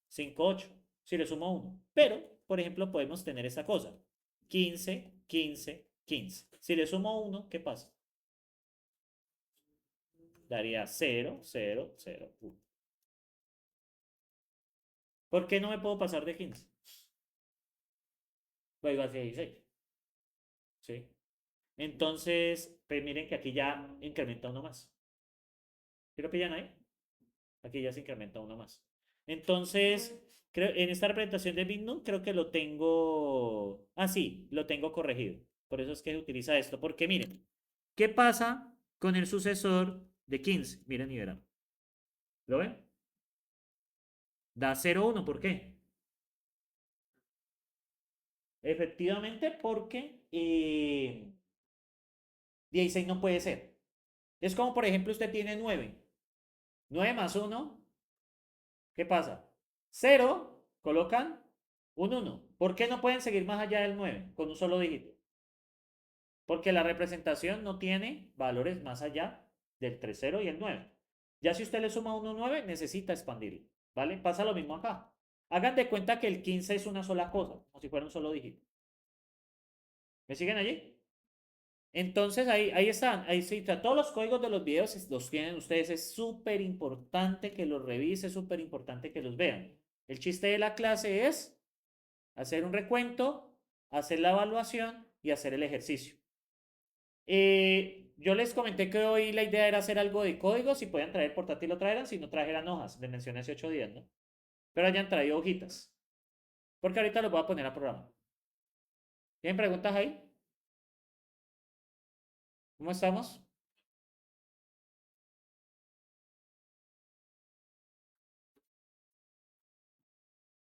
5, 8. Si le sumo 1. Pero, por ejemplo, podemos tener esta cosa. 15, 15, 15. Si le sumo 1, ¿qué pasa? Daría 0, 0, 0, 1. ¿Por qué no me puedo pasar de 15? Pues va a ser 16. ¿Sí? Entonces, pues miren que aquí ya incrementa uno más. ¿Sí lo pillan ahí? Aquí ya se incrementa uno más. Entonces, creo, en esta representación de Bignum creo que lo tengo... Ah, sí, lo tengo corregido. Por eso es que se utiliza esto. Porque miren, ¿qué pasa con el sucesor de 15? Miren y verán. ¿Lo ven? Da 0, 1. ¿Por qué? Efectivamente, porque 16 no puede ser. Es como, por ejemplo, usted tiene 9. 9 más 1, ¿qué pasa? 0, colocan un 1. ¿Por qué no pueden seguir más allá del 9 con un solo dígito? Porque la representación no tiene valores más allá del 3, 0 y el 9. Ya si usted le suma 1, 9, necesita expandirlo. ¿Vale? Pasa lo mismo acá. Hagan de cuenta que el 15 es una sola cosa, como si fuera un solo dígito. ¿Me siguen allí? Entonces ahí están, ahí sí, o sea, todos los códigos de los videos los tienen ustedes, es súper importante que los revisen, súper importante que los vean. El chiste de la clase es hacer un recuento, hacer la evaluación y hacer el ejercicio. Yo les comenté que hoy la idea era hacer algo de código, si podían traer portátil lo traeran, si no trajeran hojas, les mencioné hace 8 días, ¿no? Pero hayan traído hojitas, porque ahorita los voy a poner a programa. ¿Tienen preguntas ahí? ¿Cómo estamos?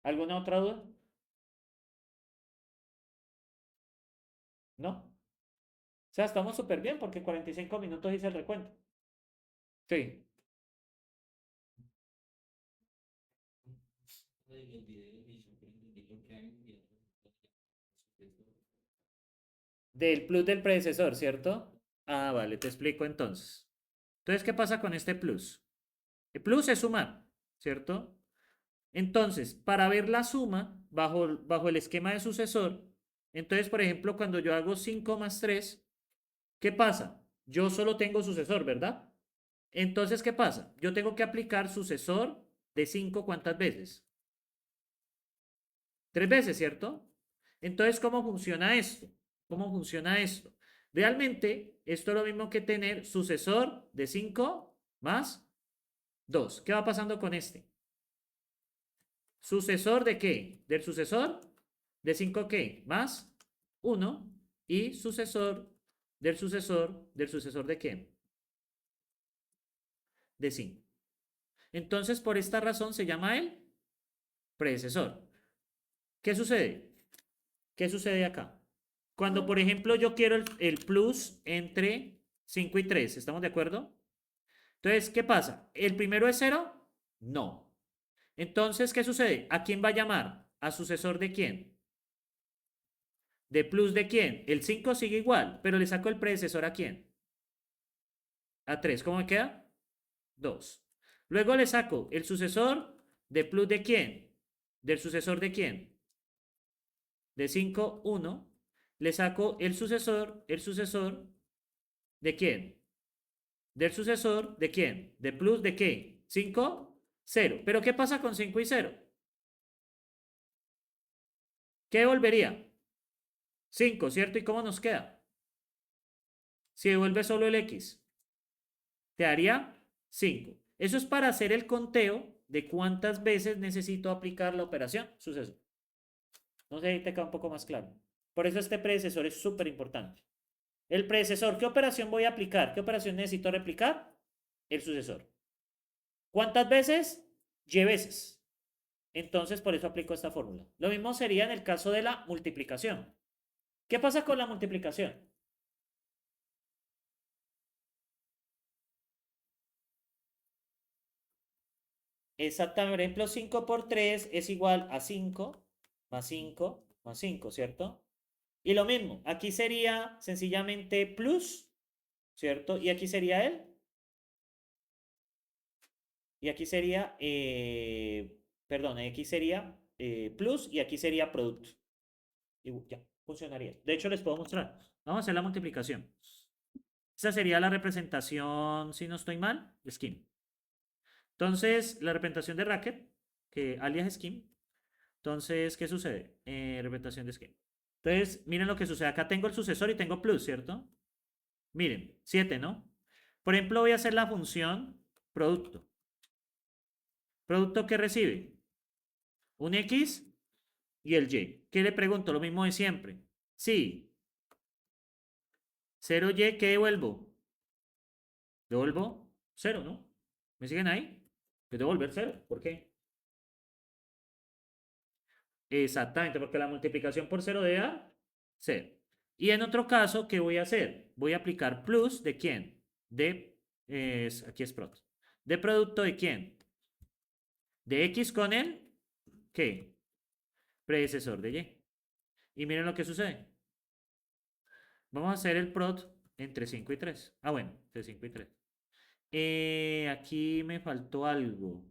¿Alguna otra duda? ¿No? O sea, estamos súper bien porque 45 minutos hice el recuento. Sí. Del plus del predecesor, ¿cierto? Ah, vale, te explico entonces. Entonces, ¿qué pasa con este plus? El plus es sumar, ¿cierto? Entonces, para ver la suma bajo el esquema de sucesor, entonces, por ejemplo, cuando yo hago 5 más 3, ¿qué pasa? Yo solo tengo sucesor, ¿verdad? Entonces, ¿qué pasa? Yo tengo que aplicar sucesor de 5 ¿cuántas veces? 3 veces, ¿cierto? Entonces, ¿cómo funciona esto? ¿Cómo funciona esto? Realmente, esto es lo mismo que tener sucesor de 5 más 2. ¿Qué va pasando con este? ¿Sucesor de qué? Del sucesor de 5 qué? Más 1 y sucesor de qué? De 5. Entonces, por esta razón se llama el predecesor. ¿Qué sucede? ¿Qué sucede acá? Cuando, por ejemplo, yo quiero el plus entre 5 y 3, ¿estamos de acuerdo? Entonces, ¿qué pasa? ¿El primero es 0? No. Entonces, ¿qué sucede? ¿A quién va a llamar? ¿A sucesor de quién? ¿De plus de quién? El 5 sigue igual, pero le saco el predecesor ¿a quién? A 3. ¿Cómo me queda? 2. Luego le saco el sucesor de plus de quién, del sucesor de quién, de 5, 1. Le saco el sucesor de quién, del sucesor de quién, de plus de qué, 5, 0. Pero ¿qué pasa con 5 y 0? ¿Qué volvería? 5, ¿cierto? ¿Y cómo nos queda? Si devuelve solo el x, te daría 5. Eso es para hacer el conteo de cuántas veces necesito aplicar la operación sucesor. No sé si te queda un poco más claro. Por eso este predecesor es súper importante. El predecesor, ¿qué operación voy a aplicar? ¿Qué operación necesito replicar? El sucesor. ¿Cuántas veces? Y veces. Entonces, por eso aplico esta fórmula. Lo mismo sería en el caso de la multiplicación. ¿Qué pasa con la multiplicación? Exactamente, por ejemplo, 5 por 3 es igual a 5 más 5 más 5, ¿cierto? Y lo mismo, aquí sería sencillamente plus, ¿cierto? Y aquí sería él. Y aquí sería, perdón, aquí sería plus y aquí sería producto. Y ya, funcionaría. De hecho, les puedo mostrar. Vamos a hacer la multiplicación. Esa sería la representación, si no estoy mal, de Scheme. Entonces, la representación de Racket, que alias Scheme. Entonces, ¿qué sucede? Representación de Scheme. Entonces, miren lo que sucede. Acá tengo el sucesor y tengo plus, ¿cierto? Miren, 7, ¿no? Por ejemplo, voy a hacer la función producto. ¿Producto que recibe? Un X y el Y. ¿Qué le pregunto? Lo mismo de siempre. Sí. 0Y, ¿qué devuelvo? Devuelvo 0, ¿no? ¿Me siguen ahí? Pues devolver 0. ¿Por qué? Exactamente, porque la multiplicación por 0 da 0. Y en otro caso, ¿qué voy a hacer? Voy a aplicar plus de quién? Aquí es prot. ¿De producto de quién? De X con el, ¿qué? Predecesor de Y. Y miren lo que sucede. Vamos a hacer el prot entre 5 y 3. Ah, bueno, entre 5 y 3. Aquí me faltó algo.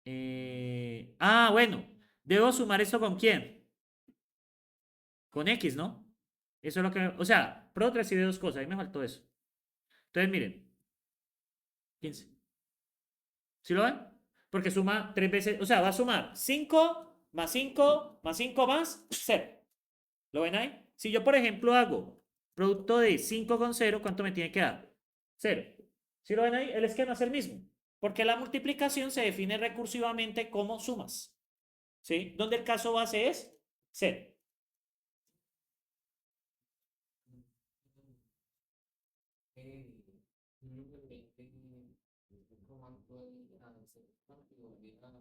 Bueno. ¿Debo sumar esto con quién? Con X, ¿no? Eso es lo que... O sea, prot recibe dos cosas. Ahí me faltó eso. Entonces, miren. 15. ¿Sí lo ven? Porque suma 3 veces... O sea, va a sumar 5 más 5 más 5 más 0. ¿Lo ven ahí? Si yo, por ejemplo, hago producto de 5 con 0, ¿cuánto me tiene que dar? 0. ¿Sí lo ven ahí? El esquema es el mismo. Porque la multiplicación se define recursivamente como sumas. ¿Sí? Donde el caso base es 0.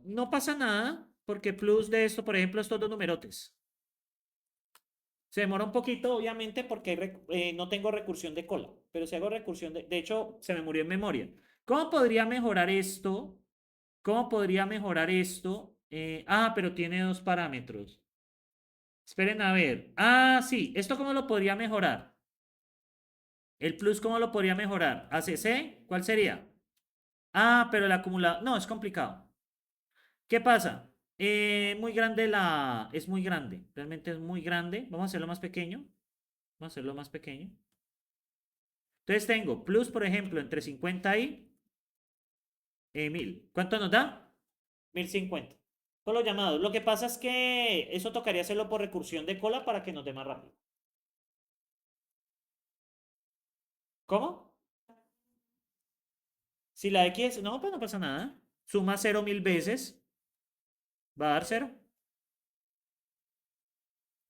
No pasa nada, porque plus de esto, por ejemplo, estos dos numerotes. Se demora un poquito, obviamente, porque no tengo recursión de cola. Pero si hago recursión de hecho, se me murió en memoria. ¿Cómo podría mejorar esto? ¿Cómo podría mejorar esto? Pero tiene dos parámetros. Esperen a ver. Sí. ¿Esto cómo lo podría mejorar? El plus, ¿cómo lo podría mejorar? ¿ACC? ¿Cuál sería? Pero el acumulador. No, es complicado. ¿Qué pasa? Muy grande la... Es muy grande. Realmente es muy grande. Vamos a hacerlo más pequeño. Vamos a hacerlo más pequeño. Entonces tengo plus, por ejemplo, entre 50 y 1000. ¿Cuánto nos da? 1050. Con los llamados. Lo que pasa es que eso tocaría hacerlo por recursión de cola para que nos dé más rápido. ¿Cómo? Si la X... No, pues no pasa nada. Suma 0 1000 veces. Va a dar 0.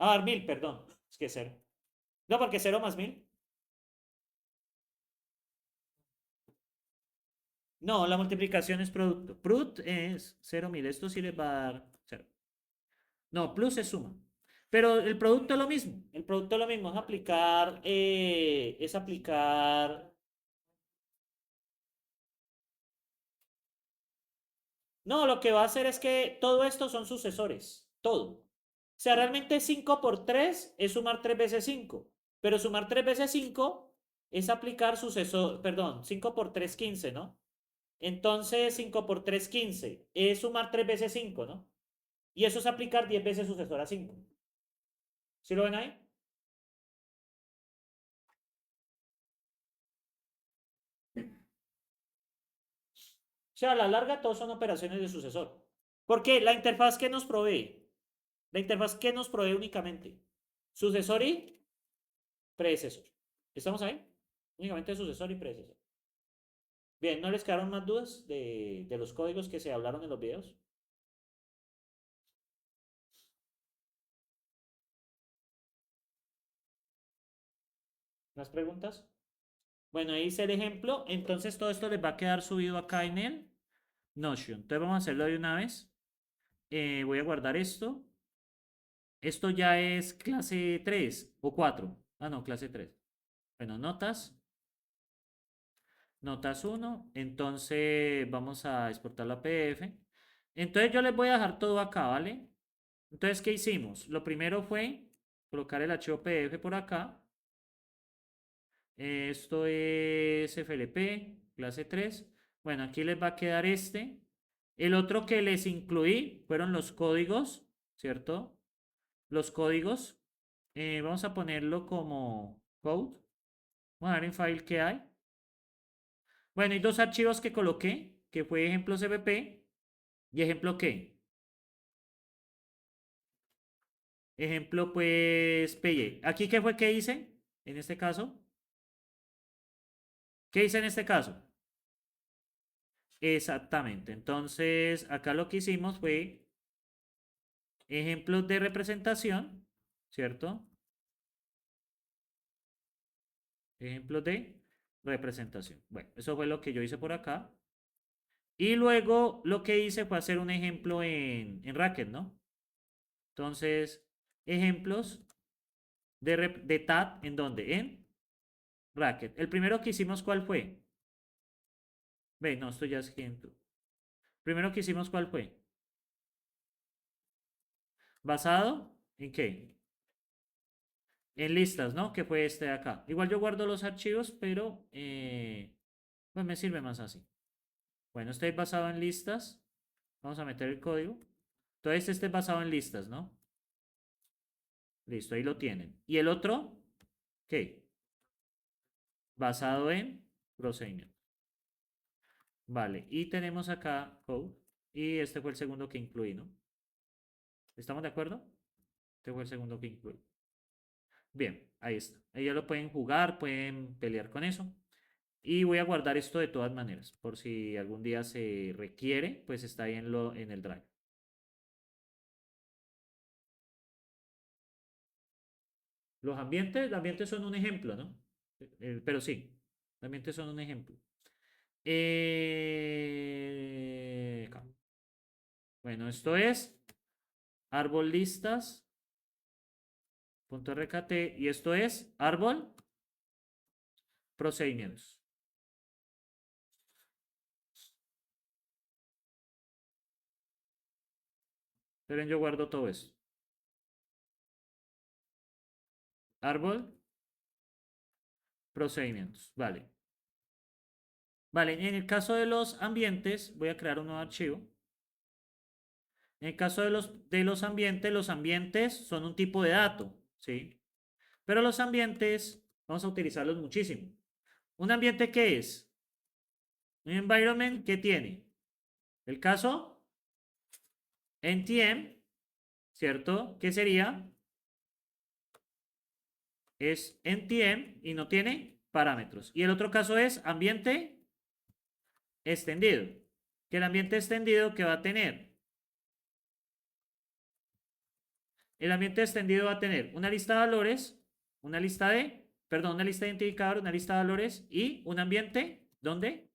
Va a dar 1000, perdón. Es que es 0. No, porque 0 más 1000. No, la multiplicación es producto. Prut es 0 1000. Esto sí les va a dar 0. No, plus es suma. Pero el producto es lo mismo. El producto es lo mismo. Es aplicar. Es aplicar. No, lo que va a hacer es que todo esto son sucesores. Todo. O sea, realmente 5 por 3 es sumar 3 veces 5. Pero sumar 3 veces 5 es aplicar sucesor. Perdón, 5 por 3, 15, ¿no? Entonces 5 por 3, 15. Es sumar 3 veces 5, ¿no? Y eso es aplicar 10 veces sucesor a 5. ¿Sí lo ven ahí? O sea, a la larga todos son operaciones de sucesor. ¿Por qué? La interfaz que nos provee. La interfaz que nos provee únicamente. Sucesor y predecesor. ¿Estamos ahí? Únicamente sucesor y predecesor. Bien, ¿no les quedaron más dudas de los códigos que se hablaron en los videos? ¿Más preguntas? Bueno, ahí hice el ejemplo. Entonces todo esto les va a quedar subido acá en el Notion. Entonces vamos a hacerlo de una vez. Voy a guardar esto. Esto ya es clase 3 o 4. Ah, no, clase 3. Bueno, notas. Notas 1. Entonces vamos a exportarlo a PDF. Entonces yo les voy a dejar todo acá, ¿vale? Entonces, ¿qué hicimos? Lo primero fue colocar el archivo PDF por acá. Esto es FLP, clase 3. Bueno, aquí les va a quedar este. El otro que les incluí fueron los códigos, ¿cierto? Los códigos. Vamos a ponerlo como code. Vamos a ver en file que hay. Bueno, y dos archivos que coloqué, que fue ejemplo CPP y ejemplo qué. Ejemplo pues PY. ¿Aquí qué fue que hice? En este caso. ¿Qué hice en este caso? Exactamente. Entonces, acá lo que hicimos fue ejemplos de representación, ¿cierto? Ejemplos de representación. Bueno, eso fue lo que yo hice por acá. Y luego lo que hice fue hacer un ejemplo en Racket, ¿no? Entonces, ejemplos de TAT, ¿en dónde? En Racket. El primero que hicimos, ¿cuál fue? Ve, no, esto ya es ejemplo. Primero que hicimos, ¿cuál fue? ¿Basado en qué? En listas, ¿no? Que fue este de acá. Igual yo guardo los archivos, pero pues me sirve más así. Bueno, este es basado en listas. Vamos a meter el código. Entonces este es basado en listas, ¿no? Listo, ahí lo tienen. ¿Y el otro? ¿Qué? Basado en procedimiento. Vale, y tenemos acá code. Y este fue el segundo que incluí, ¿no? ¿Estamos de acuerdo? Este fue el segundo que incluí. Bien, ahí está. Ahí ya lo pueden jugar, pueden pelear con eso. Y voy a guardar esto de todas maneras, por si algún día se requiere, pues está ahí en el drive. Los ambientes son un ejemplo, ¿no? Pero sí, los ambientes son un ejemplo. Acá. Bueno, esto es árbol listas, punto RKT, y esto es árbol procedimientos. Pero yo guardo todo esto. Árbol procedimientos, vale. Vale, en el caso de los ambientes, voy a crear un nuevo archivo. En el caso de los ambientes son un tipo de dato, ¿sí? Pero los ambientes, vamos a utilizarlos muchísimo. ¿Un ambiente qué es? Un environment, ¿qué tiene? El caso, NTM, ¿cierto? ¿Qué sería? Es NTM y no tiene parámetros. Y el otro caso es ambiente extendido. Que el ambiente extendido, ¿qué va a tener? El ambiente extendido va a tener una lista de valores, una lista de, perdón, una lista de identificador, una lista de valores y un ambiente donde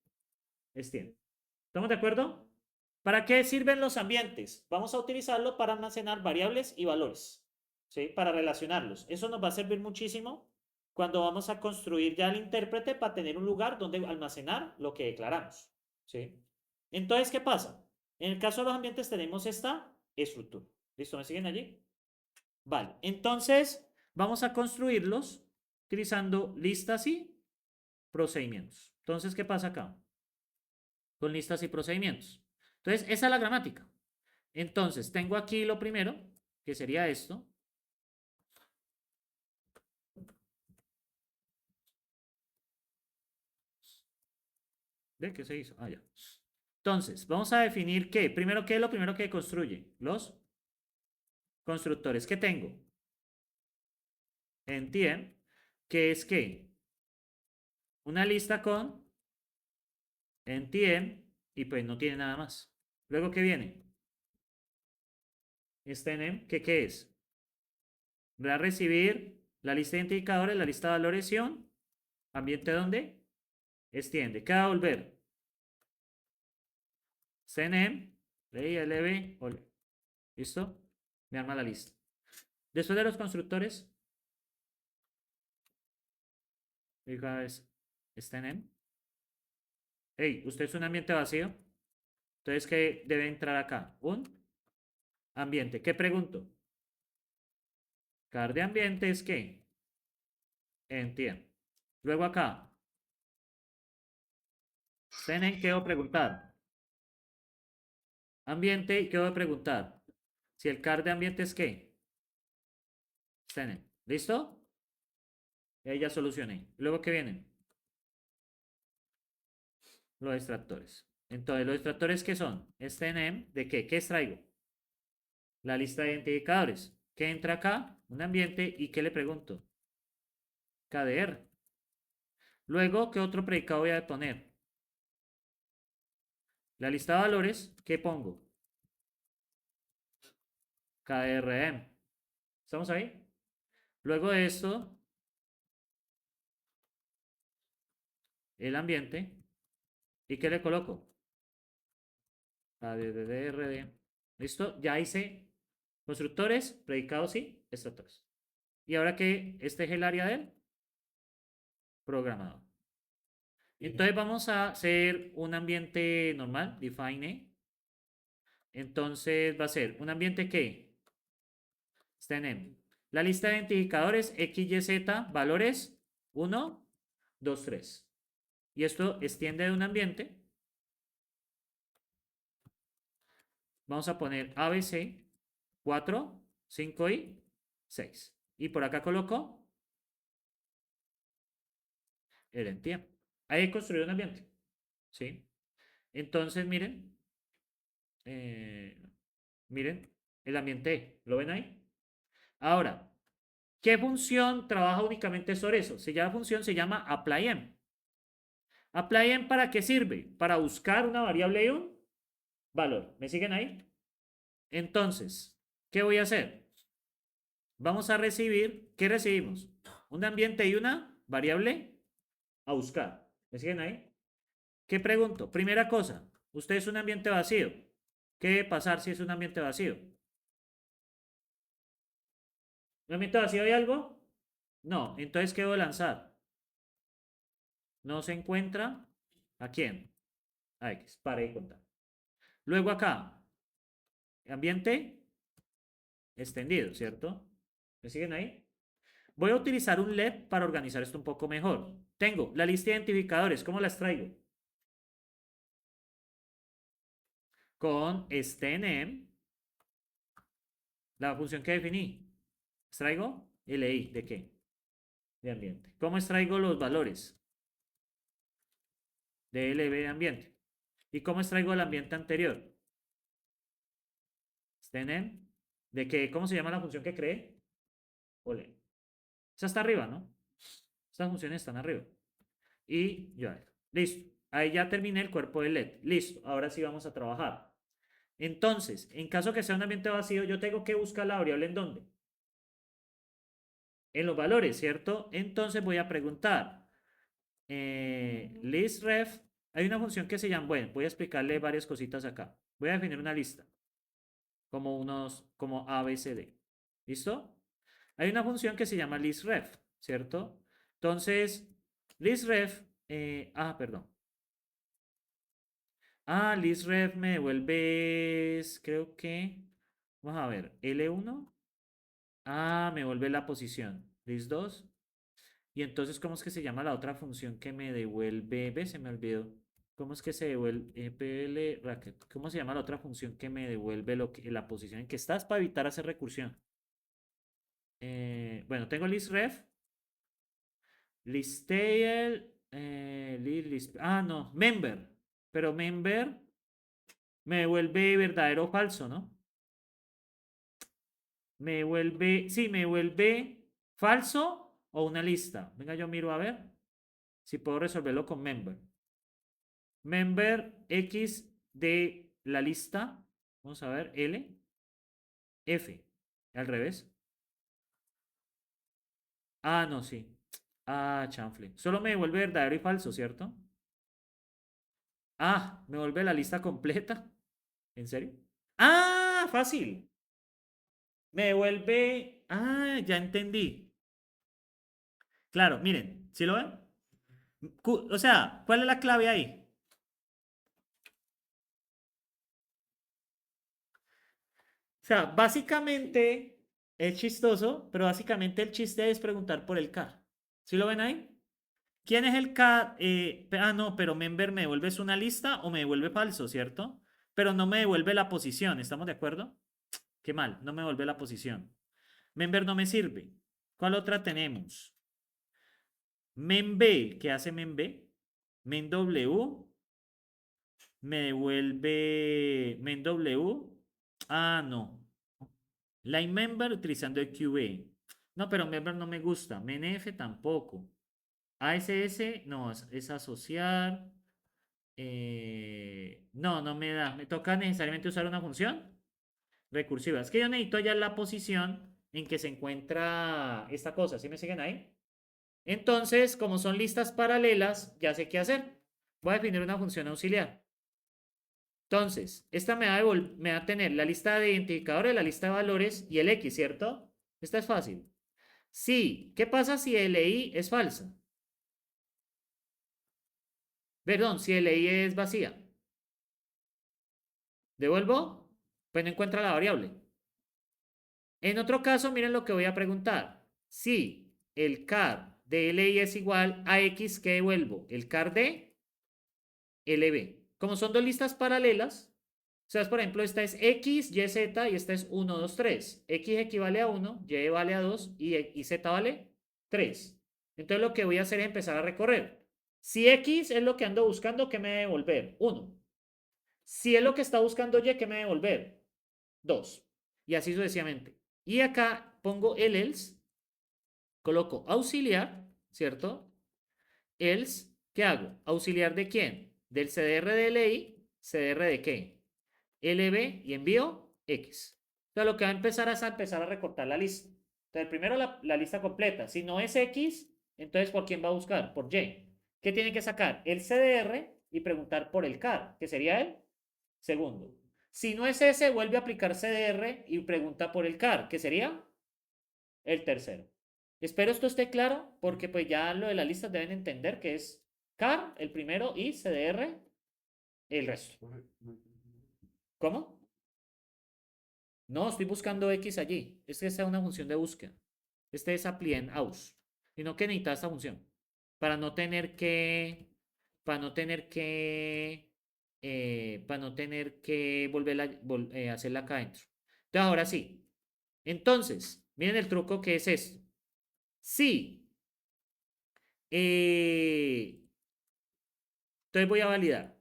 extiende. ¿Estamos de acuerdo? ¿Para qué sirven los ambientes? Vamos a utilizarlo para almacenar variables y valores, ¿sí? Para relacionarlos. Eso nos va a servir muchísimo cuando vamos a construir ya el intérprete para tener un lugar donde almacenar lo que declaramos, ¿sí? Entonces, ¿qué pasa? En el caso de los ambientes tenemos esta estructura. ¿Listo? ¿Me siguen allí? Vale, entonces vamos a construirlos utilizando listas y procedimientos. Entonces, ¿qué pasa acá? con listas y procedimientos. Entonces, esa es la gramática. Entonces, tengo aquí lo primero, que sería esto. ¿De qué se hizo? Ah, ya. Entonces, vamos a definir qué. Primero, ¿qué es lo primero que construye? Los constructores. ¿Qué tengo? Entiendo que es que una lista con entiendo y pues no tiene nada más. Luego, ¿qué viene? Este name, ¿qué es? Va a recibir la lista de indicadores, la lista de valores y un ambiente donde extiende. ¿Qué va a volver? CNM, ley, LB, ¿listo? Me arma la lista. Después de los constructores, cada vez CNM. Hey, ¿usted es un ambiente vacío? Entonces, ¿qué debe entrar acá? Un ambiente. ¿Qué pregunto? Car de ambiente es qué? Entiendo. Luego acá, CNM, ¿qué debo preguntar? Ambiente, ¿y qué debo preguntar? Si el car de ambiente es qué? CNM. ¿Listo? Y ahí ya solucioné. Luego, ¿qué vienen? Los extractores. Entonces, ¿los extractores qué son? Este name, ¿de qué? ¿Qué extraigo? La lista de identificadores. ¿Qué entra acá? Un ambiente. ¿Y qué le pregunto? KDR. Luego, ¿qué otro predicado voy a poner? La lista de valores, ¿qué pongo? KDRM. ¿Estamos ahí? Luego de esto, el ambiente. ¿Y qué le coloco? KDRD. ¿Listo? Ya hice constructores, predicados y extractores. Y ahora que este es el área del programador. Entonces vamos a hacer un ambiente normal, define. Entonces va a ser un ambiente que tenemos la lista de identificadores X, Y, Z, valores 1, 2, 3. Y esto extiende de un ambiente. Vamos a poner ABC 4, 5 y 6. Y por acá coloco el entiendo. Ahí he construido un ambiente. ¿Sí? Entonces, miren. eh, miren el ambiente. ¿Lo ven ahí? Ahora, ¿qué función trabaja únicamente sobre eso? Función se llama applyEm. ¿ApplyEm para qué sirve? Para buscar una variable y un valor. ¿Me siguen ahí? Entonces, ¿qué voy a hacer? Vamos a recibir, ¿qué recibimos? Un ambiente y una variable a buscar. ¿Me siguen ahí? ¿Qué pregunto? Primera cosa, usted es un ambiente vacío. ¿Qué debe pasar si es un ambiente vacío? ¿Un ambiente vacío hay algo? No, entonces ¿qué debo lanzar? No se encuentra. ¿A quién? A X, para y contar. Luego acá, ambiente extendido, ¿cierto? ¿Me siguen ahí? Voy a utilizar un LED para organizar esto un poco mejor. Tengo la lista de identificadores, ¿cómo las traigo? Con stname, la función que definí. ¿Extraigo? LI, ¿de qué? De ambiente. ¿Cómo extraigo los valores? De LB de ambiente. ¿Y cómo extraigo el ambiente anterior? stname, ¿de qué? ¿Cómo se llama la función que creé? Ole. Esa está arriba, ¿no? Estas funciones están arriba. Y ya. Listo. Ahí ya terminé el cuerpo del LED. Listo. Ahora sí vamos a trabajar. Entonces, en caso que sea un ambiente vacío, yo tengo que buscar la variable en dónde. En los valores, ¿cierto? Entonces voy a preguntar. ListRef. Hay una función que se llama, bueno, voy a explicarle varias cositas acá. Voy a definir una lista. Como A, B, C, D. ¿Listo? Hay una función que se llama ListRef, ¿cierto? Entonces, ListRef, perdón. ListRef me devuelve, creo que, vamos a ver, L1. Me vuelve la posición. List2. Y entonces, ¿cómo es que se llama la otra función que me devuelve? Se me olvidó. ¿Cómo es que se devuelve EPL racket? ¿Cómo se llama la otra función que me devuelve la posición en que estás para evitar hacer recursión? Bueno, tengo listref, listTable, no, member. Pero member me devuelve verdadero o falso, ¿no? Me devuelve, sí, me devuelve falso o una lista. Venga, yo miro a ver si puedo resolverlo con member. Member X de la lista. Vamos a ver, L, F. Al revés. Ah, no, sí. Ah, chanfle. Solo me devuelve verdadero y falso, ¿cierto? Ah, me vuelve la lista completa. ¿En serio? Ah, fácil. Me devuelve. Ah, ya entendí. Claro, miren, ¿sí lo ven? O sea, ¿cuál es la clave ahí? O sea, básicamente es chistoso, pero básicamente el chiste es preguntar por el car. ¿Sí lo ven ahí? ¿Quién es el car? No, pero member me devuelve una lista o me devuelve falso, ¿cierto? Pero no me devuelve la posición, ¿estamos de acuerdo? Qué mal, no me devuelve la posición. Member no me sirve. ¿Cuál otra tenemos? Memb, ¿qué hace memb? MenW me devuelve MenW. Ah, no. Line member utilizando el QB. No, pero member no me gusta. MenF tampoco. ASS, no, es asociar. No, no me da. Me toca necesariamente usar una función recursiva. Es que yo necesito ya la posición en que se encuentra esta cosa. ¿Sí me siguen ahí? Entonces, como son listas paralelas, ya sé qué hacer. Voy a definir una función auxiliar. Entonces, esta me va a tener la lista de identificadores, la lista de valores y el X, ¿cierto? Esta es fácil. Sí, ¿qué pasa si LI es falsa? Perdón, si LI es vacía. ¿Devuelvo? Pues no encuentra la variable. En otro caso, miren lo que voy a preguntar. Si el car de LI es igual a X, ¿qué devuelvo? El car de LB. Como son dos listas paralelas, o sea, por ejemplo, esta es X, Y, Z y esta es 1, 2, 3. X equivale a 1, Y vale a 2 y Z vale 3. Entonces lo que voy a hacer es empezar a recorrer. Si X es lo que ando buscando, ¿qué me debe devolver? 1. Si es lo que está buscando Y, ¿qué me debe devolver? 2. Y así sucesivamente. Y acá pongo el else, coloco auxiliar, ¿cierto? Else, ¿qué hago? ¿Auxiliar de quién? Del CDR de LI, ¿CDR de qué? LB y envío X. Entonces lo que va a empezar es a empezar a recortar la lista. Entonces primero la lista completa. Si no es X, entonces ¿por quién va a buscar? Por Y. ¿Qué tiene que sacar? El CDR y preguntar por el CAR, que sería el segundo. Si no es ese, vuelve a aplicar CDR y pregunta por el CAR, que sería el tercero. Espero esto esté claro, porque pues ya lo de las listas deben entender que es CAR el primero y CDR el resto. ¿Cómo? No, estoy buscando X allí. Es que esta es una función de búsqueda. Este es apply en aus. Sino que necesita esta función. Para no tener que. Para no tener que. Para no tener que hacerla acá adentro. Entonces, ahora sí. Entonces, miren el truco que es esto. Sí. Entonces voy a validar.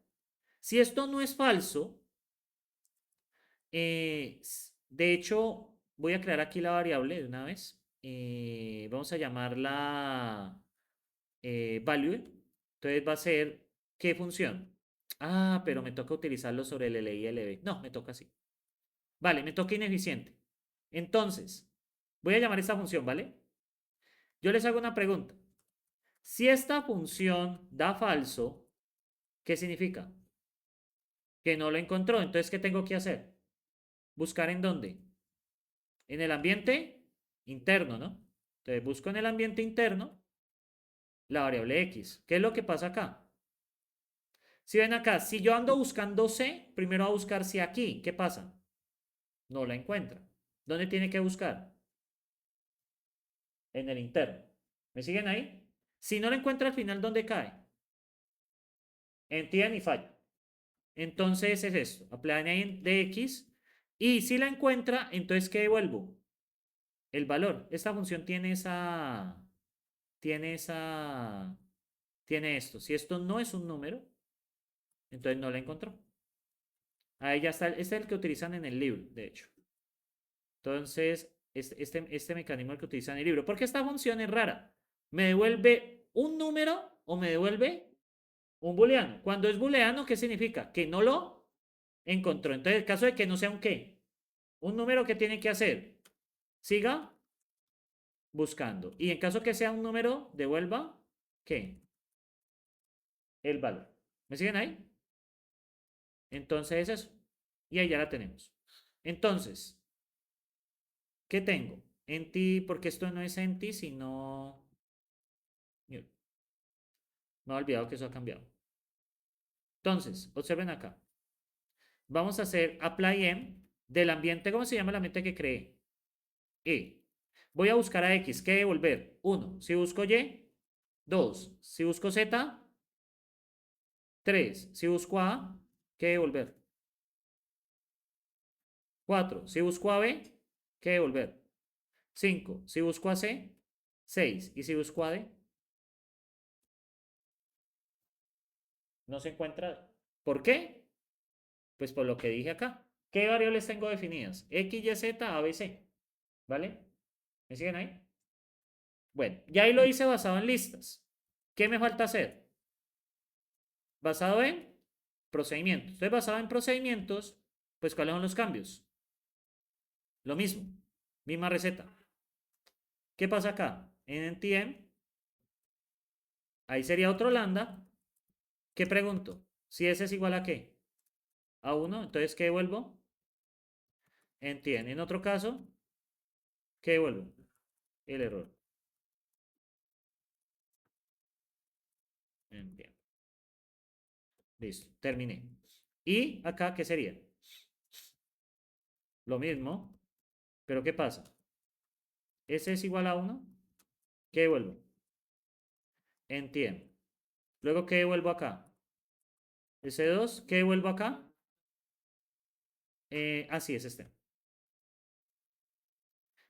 Si esto no es falso, de hecho, voy a crear aquí la variable de una vez. Vamos a llamarla value. Entonces va a ser, ¿qué función? Ah, pero me toca utilizarlo sobre el LI y LB. No, me toca así. Vale, me toca ineficiente. Entonces, voy a llamar esta función, ¿vale? Yo les hago una pregunta. Si esta función da falso, ¿qué significa? Que no lo encontró. Entonces, ¿qué tengo que hacer? ¿Buscar en dónde? En el ambiente interno, ¿no? Entonces busco en el ambiente interno la variable x. ¿Qué es lo que pasa acá? Si ven acá, si yo ando buscando C, primero va a buscar si aquí. ¿Qué pasa? No la encuentra. ¿Dónde tiene que buscar? En el interno. ¿Me siguen ahí? Si no la encuentra al final, ¿dónde cae? Entienden y falla. Entonces es esto, apply de x y si la encuentra, entonces ¿qué devuelvo? El valor. Esta función tiene esa, tiene esto. Si esto no es un número, entonces no la encontró. Ahí ya está, este es el que utilizan en el libro, de hecho. Entonces, este mecanismo es el que utilizan en el libro. Porque esta función es rara. ¿Me devuelve un número o me devuelve un booleano? Cuando es booleano, ¿qué significa? Que no lo encontró. Entonces, en caso de que no sea un qué, un número que tiene que hacer, siga buscando. Y en caso que sea un número, devuelva, ¿qué? El valor. ¿Me siguen ahí? Entonces, eso. Y ahí ya la tenemos. Entonces, ¿qué tengo? Empty, porque esto no es empty, sino... Mira, me he olvidado que eso ha cambiado. Entonces, observen acá. Vamos a hacer apply m del ambiente. ¿Cómo se llama el ambiente que creé? E. Voy a buscar a X. ¿Qué devolver? 1. Si busco Y, 2. Si busco Z, 3. Si busco A, ¿qué devolver? 4. Si busco a B, ¿qué devolver? 5. Si busco a C, 6. Y si busco a D, no se encuentra. ¿Por qué? Pues por lo que dije acá. ¿Qué variables tengo definidas? X, Y, Z, A, B, C. ¿Vale? ¿Me siguen ahí? Bueno, ya ahí lo hice basado en listas. ¿Qué me falta hacer? Basado en procedimientos. Entonces, basado en procedimientos, pues ¿cuáles son los cambios? Lo mismo, misma receta. ¿Qué pasa acá? En NTM, ahí sería otro lambda. ¿Qué pregunto? Si ese es igual a qué? A 1, entonces ¿qué devuelvo? NTM. En otro caso, ¿qué devuelvo? El error. NTM. Listo, terminé. Y acá, ¿qué sería? Lo mismo, pero ¿qué pasa? Ese es igual a 1, ¿qué devuelvo? Entiendo. Luego, ¿qué devuelvo acá? S2, ¿qué devuelvo acá? Así es este.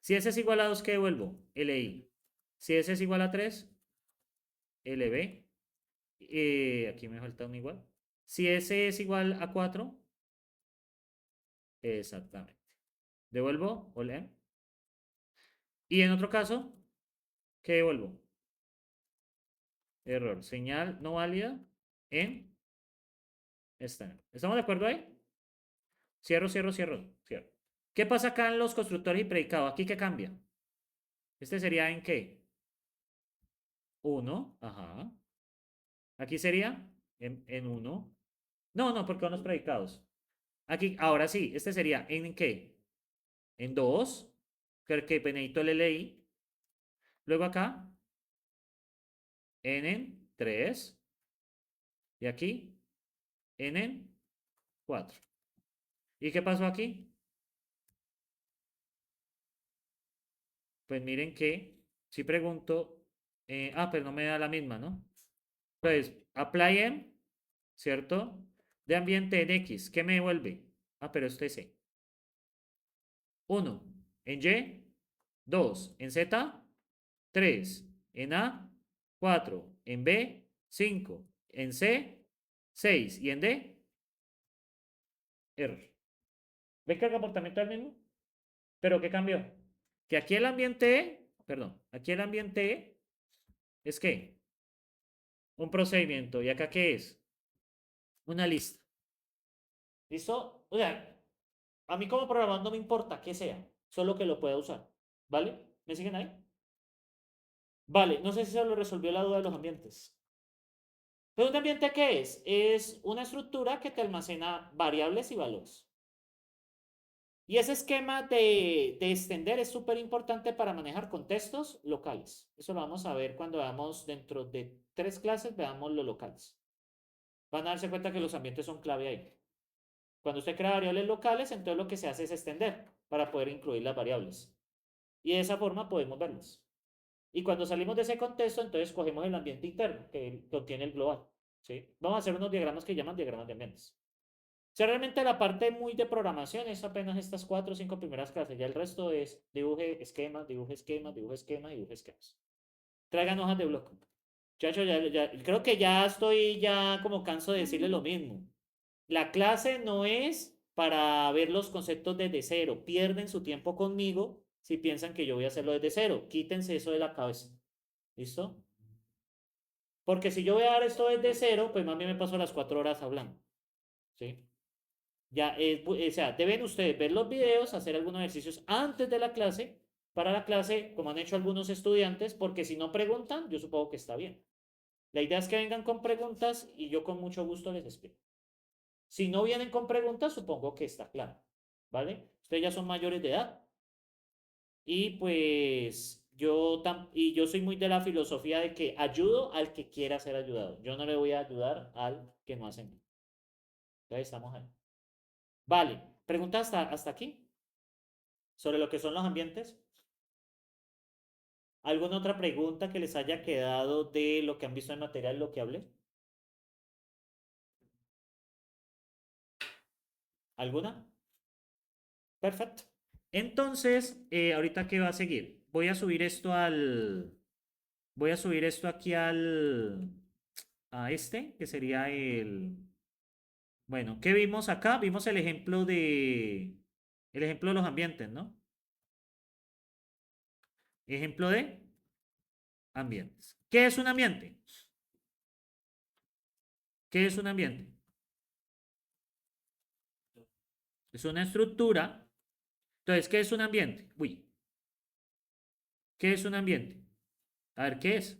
Si ese es igual a 2, ¿qué devuelvo? LI. Si ese es igual a 3, LB. Aquí me falta un igual. Si ese es igual a 4, exactamente. Devuelvo, ole. Y en otro caso, ¿qué devuelvo? Error. Señal no válida en esta. ¿Estamos de acuerdo ahí? Cierro, cierro, cierro, cierro. ¿Qué pasa acá en los constructores y predicados? ¿Aquí qué cambia? Este sería en qué? 1, ajá. Aquí sería en 1. No, no, porque son los predicados. Aquí, ahora sí, este sería en qué? En 2, que necesito el LI. Luego acá, en 3. Y aquí, en 4. ¿Y qué pasó aquí? Pues miren que, si pregunto, pero no me da la misma, ¿no? Entonces, apply en, ¿cierto? De ambiente en X, ¿qué me devuelve? Pero este es C. 1 en Y, 2 en Z, 3 en A, 4 en B, 5 en C, 6 y en D, error. ¿Ven que el comportamiento es el mismo? ¿Pero qué cambió? Que aquí el ambiente E, perdón, aquí el ambiente E es ¿qué? Un procedimiento. ¿Y acá qué es? Una lista. ¿Listo? O sea, a mí como programador no me importa que sea, solo que lo pueda usar. ¿Vale? ¿Me siguen ahí? Vale, no sé si se lo resolvió la duda de los ambientes. ¿Pero un ambiente qué es? Es una estructura que te almacena variables y valores. Y ese esquema de extender es súper importante para manejar contextos locales. Eso lo vamos a ver cuando veamos dentro de 3 clases, veamos los locales. Van a darse cuenta que los ambientes son clave ahí. Cuando usted crea variables locales, entonces lo que se hace es extender para poder incluir las variables. Y de esa forma podemos verlas. Y cuando salimos de ese contexto, entonces cogemos el ambiente interno que contiene el global. ¿sí? Vamos a hacer unos diagramas que llaman diagramas de ambientes. O sea, realmente la parte muy de programación es apenas estas 4 o 5 primeras clases. Ya el resto es dibuje esquemas, dibuje esquemas, dibuje esquemas, dibuje esquemas. Traigan hojas de bloco. Chacho, creo que ya estoy ya como canso de decirle lo mismo. La clase no es para ver los conceptos desde cero. Pierden su tiempo conmigo si piensan que yo voy a hacerlo desde cero. Quítense eso de la cabeza. ¿Listo? Porque si yo voy a dar esto desde cero, pues más bien me paso las 4 horas hablando. ¿Sí? Ya o sea, deben ustedes ver los videos, hacer algunos ejercicios antes de la clase, para la clase, como han hecho algunos estudiantes, porque si no preguntan, yo supongo que está bien. La idea es que vengan con preguntas y yo con mucho gusto les explico. Si no vienen con preguntas, supongo que está claro, ¿vale? Ustedes ya son mayores de edad. Y pues yo soy muy de la filosofía de que ayudo al que quiera ser ayudado. Yo no le voy a ayudar al que no hace nada. Entonces estamos ahí. Vale, pregunta hasta aquí sobre lo que son los ambientes. ¿Alguna otra pregunta que les haya quedado de lo que han visto en material, lo que hablé? ¿Alguna? Perfecto. Entonces, ahorita qué va a seguir. Voy a subir esto aquí a este, que sería bueno, ¿qué vimos acá? Vimos el ejemplo de los ambientes, ¿no? Ejemplo de ambientes. ¿Qué es un ambiente? ¿Qué es un ambiente? Es una estructura. Entonces, ¿qué es un ambiente? Uy, ¿qué es un ambiente? A ver, ¿qué es?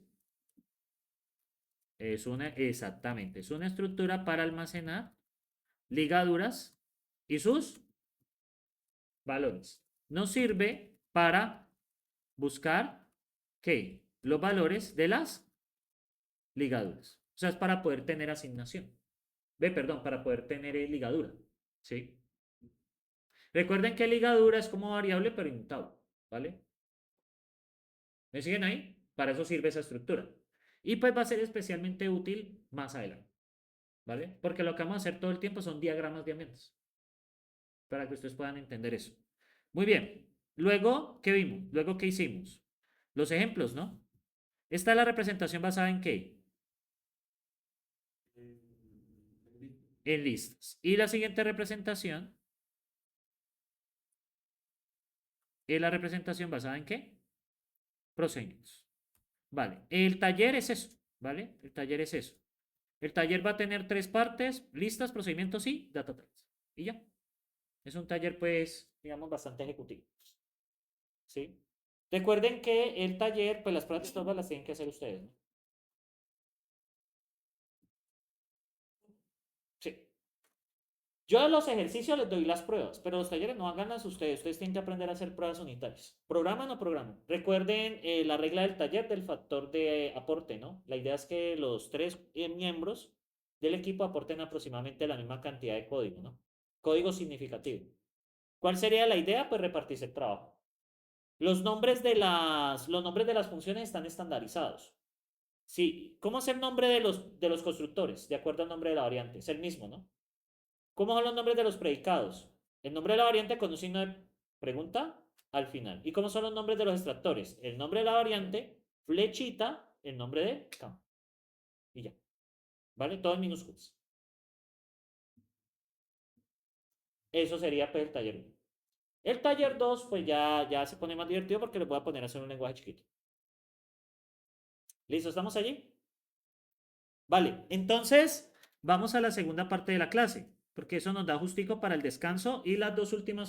Exactamente, es una estructura para almacenar ligaduras y sus valores. Nos sirve para buscar, ¿qué? Los valores de las ligaduras. O sea, es para poder tener asignación. Perdón, para poder tener ligadura. ¿Sí? Recuerden que ligadura es como variable pero inmutable. ¿Vale? ¿Me siguen ahí? Para eso sirve esa estructura. Y pues va a ser especialmente útil más adelante. ¿Vale? Porque lo que vamos a hacer todo el tiempo son diagramas de ambientes. Para que ustedes puedan entender eso. Muy bien. Luego, ¿qué vimos? Luego, ¿qué hicimos? Los ejemplos, ¿no? Esta es la representación basada en qué? En listas. Y la siguiente representación es la representación basada en qué? Procedimientos. Vale. El taller es eso, ¿vale? El taller es eso. El taller va a tener 3 partes: listas, procedimientos y data types. Y ya. Es un taller, pues, digamos, bastante ejecutivo. ¿Sí? Recuerden que el taller, pues las prácticas todas las tienen que hacer ustedes, ¿no? Sí. Yo a los ejercicios les doy las pruebas, pero los talleres no hagan las ustedes. Ustedes tienen que aprender a hacer pruebas unitarias. ¿Programan o programan? Recuerden la regla del taller del factor de aporte, ¿no? La idea es que los 3 miembros del equipo aporten aproximadamente la misma cantidad de código, ¿no? Código significativo. ¿Cuál sería la idea? Pues repartirse el trabajo. Los nombres de las funciones están estandarizados. Sí, ¿cómo es el nombre de los constructores? De acuerdo al nombre de la variante. Es el mismo, ¿no? ¿Cómo son los nombres de los predicados? El nombre de la variante con un signo de pregunta al final. ¿Y cómo son los nombres de los extractores? El nombre de la variante, flechita, el nombre de campo. Y ya. ¿Vale? Todo en minúsculas. Eso sería pues el taller 1. El taller 2 pues ya se pone más divertido porque le voy a poner a hacer un lenguaje chiquito. ¿Listo? ¿Estamos allí? Vale, entonces vamos a la segunda parte de la clase, porque eso nos da justico para el descanso y las 2 últimas horas.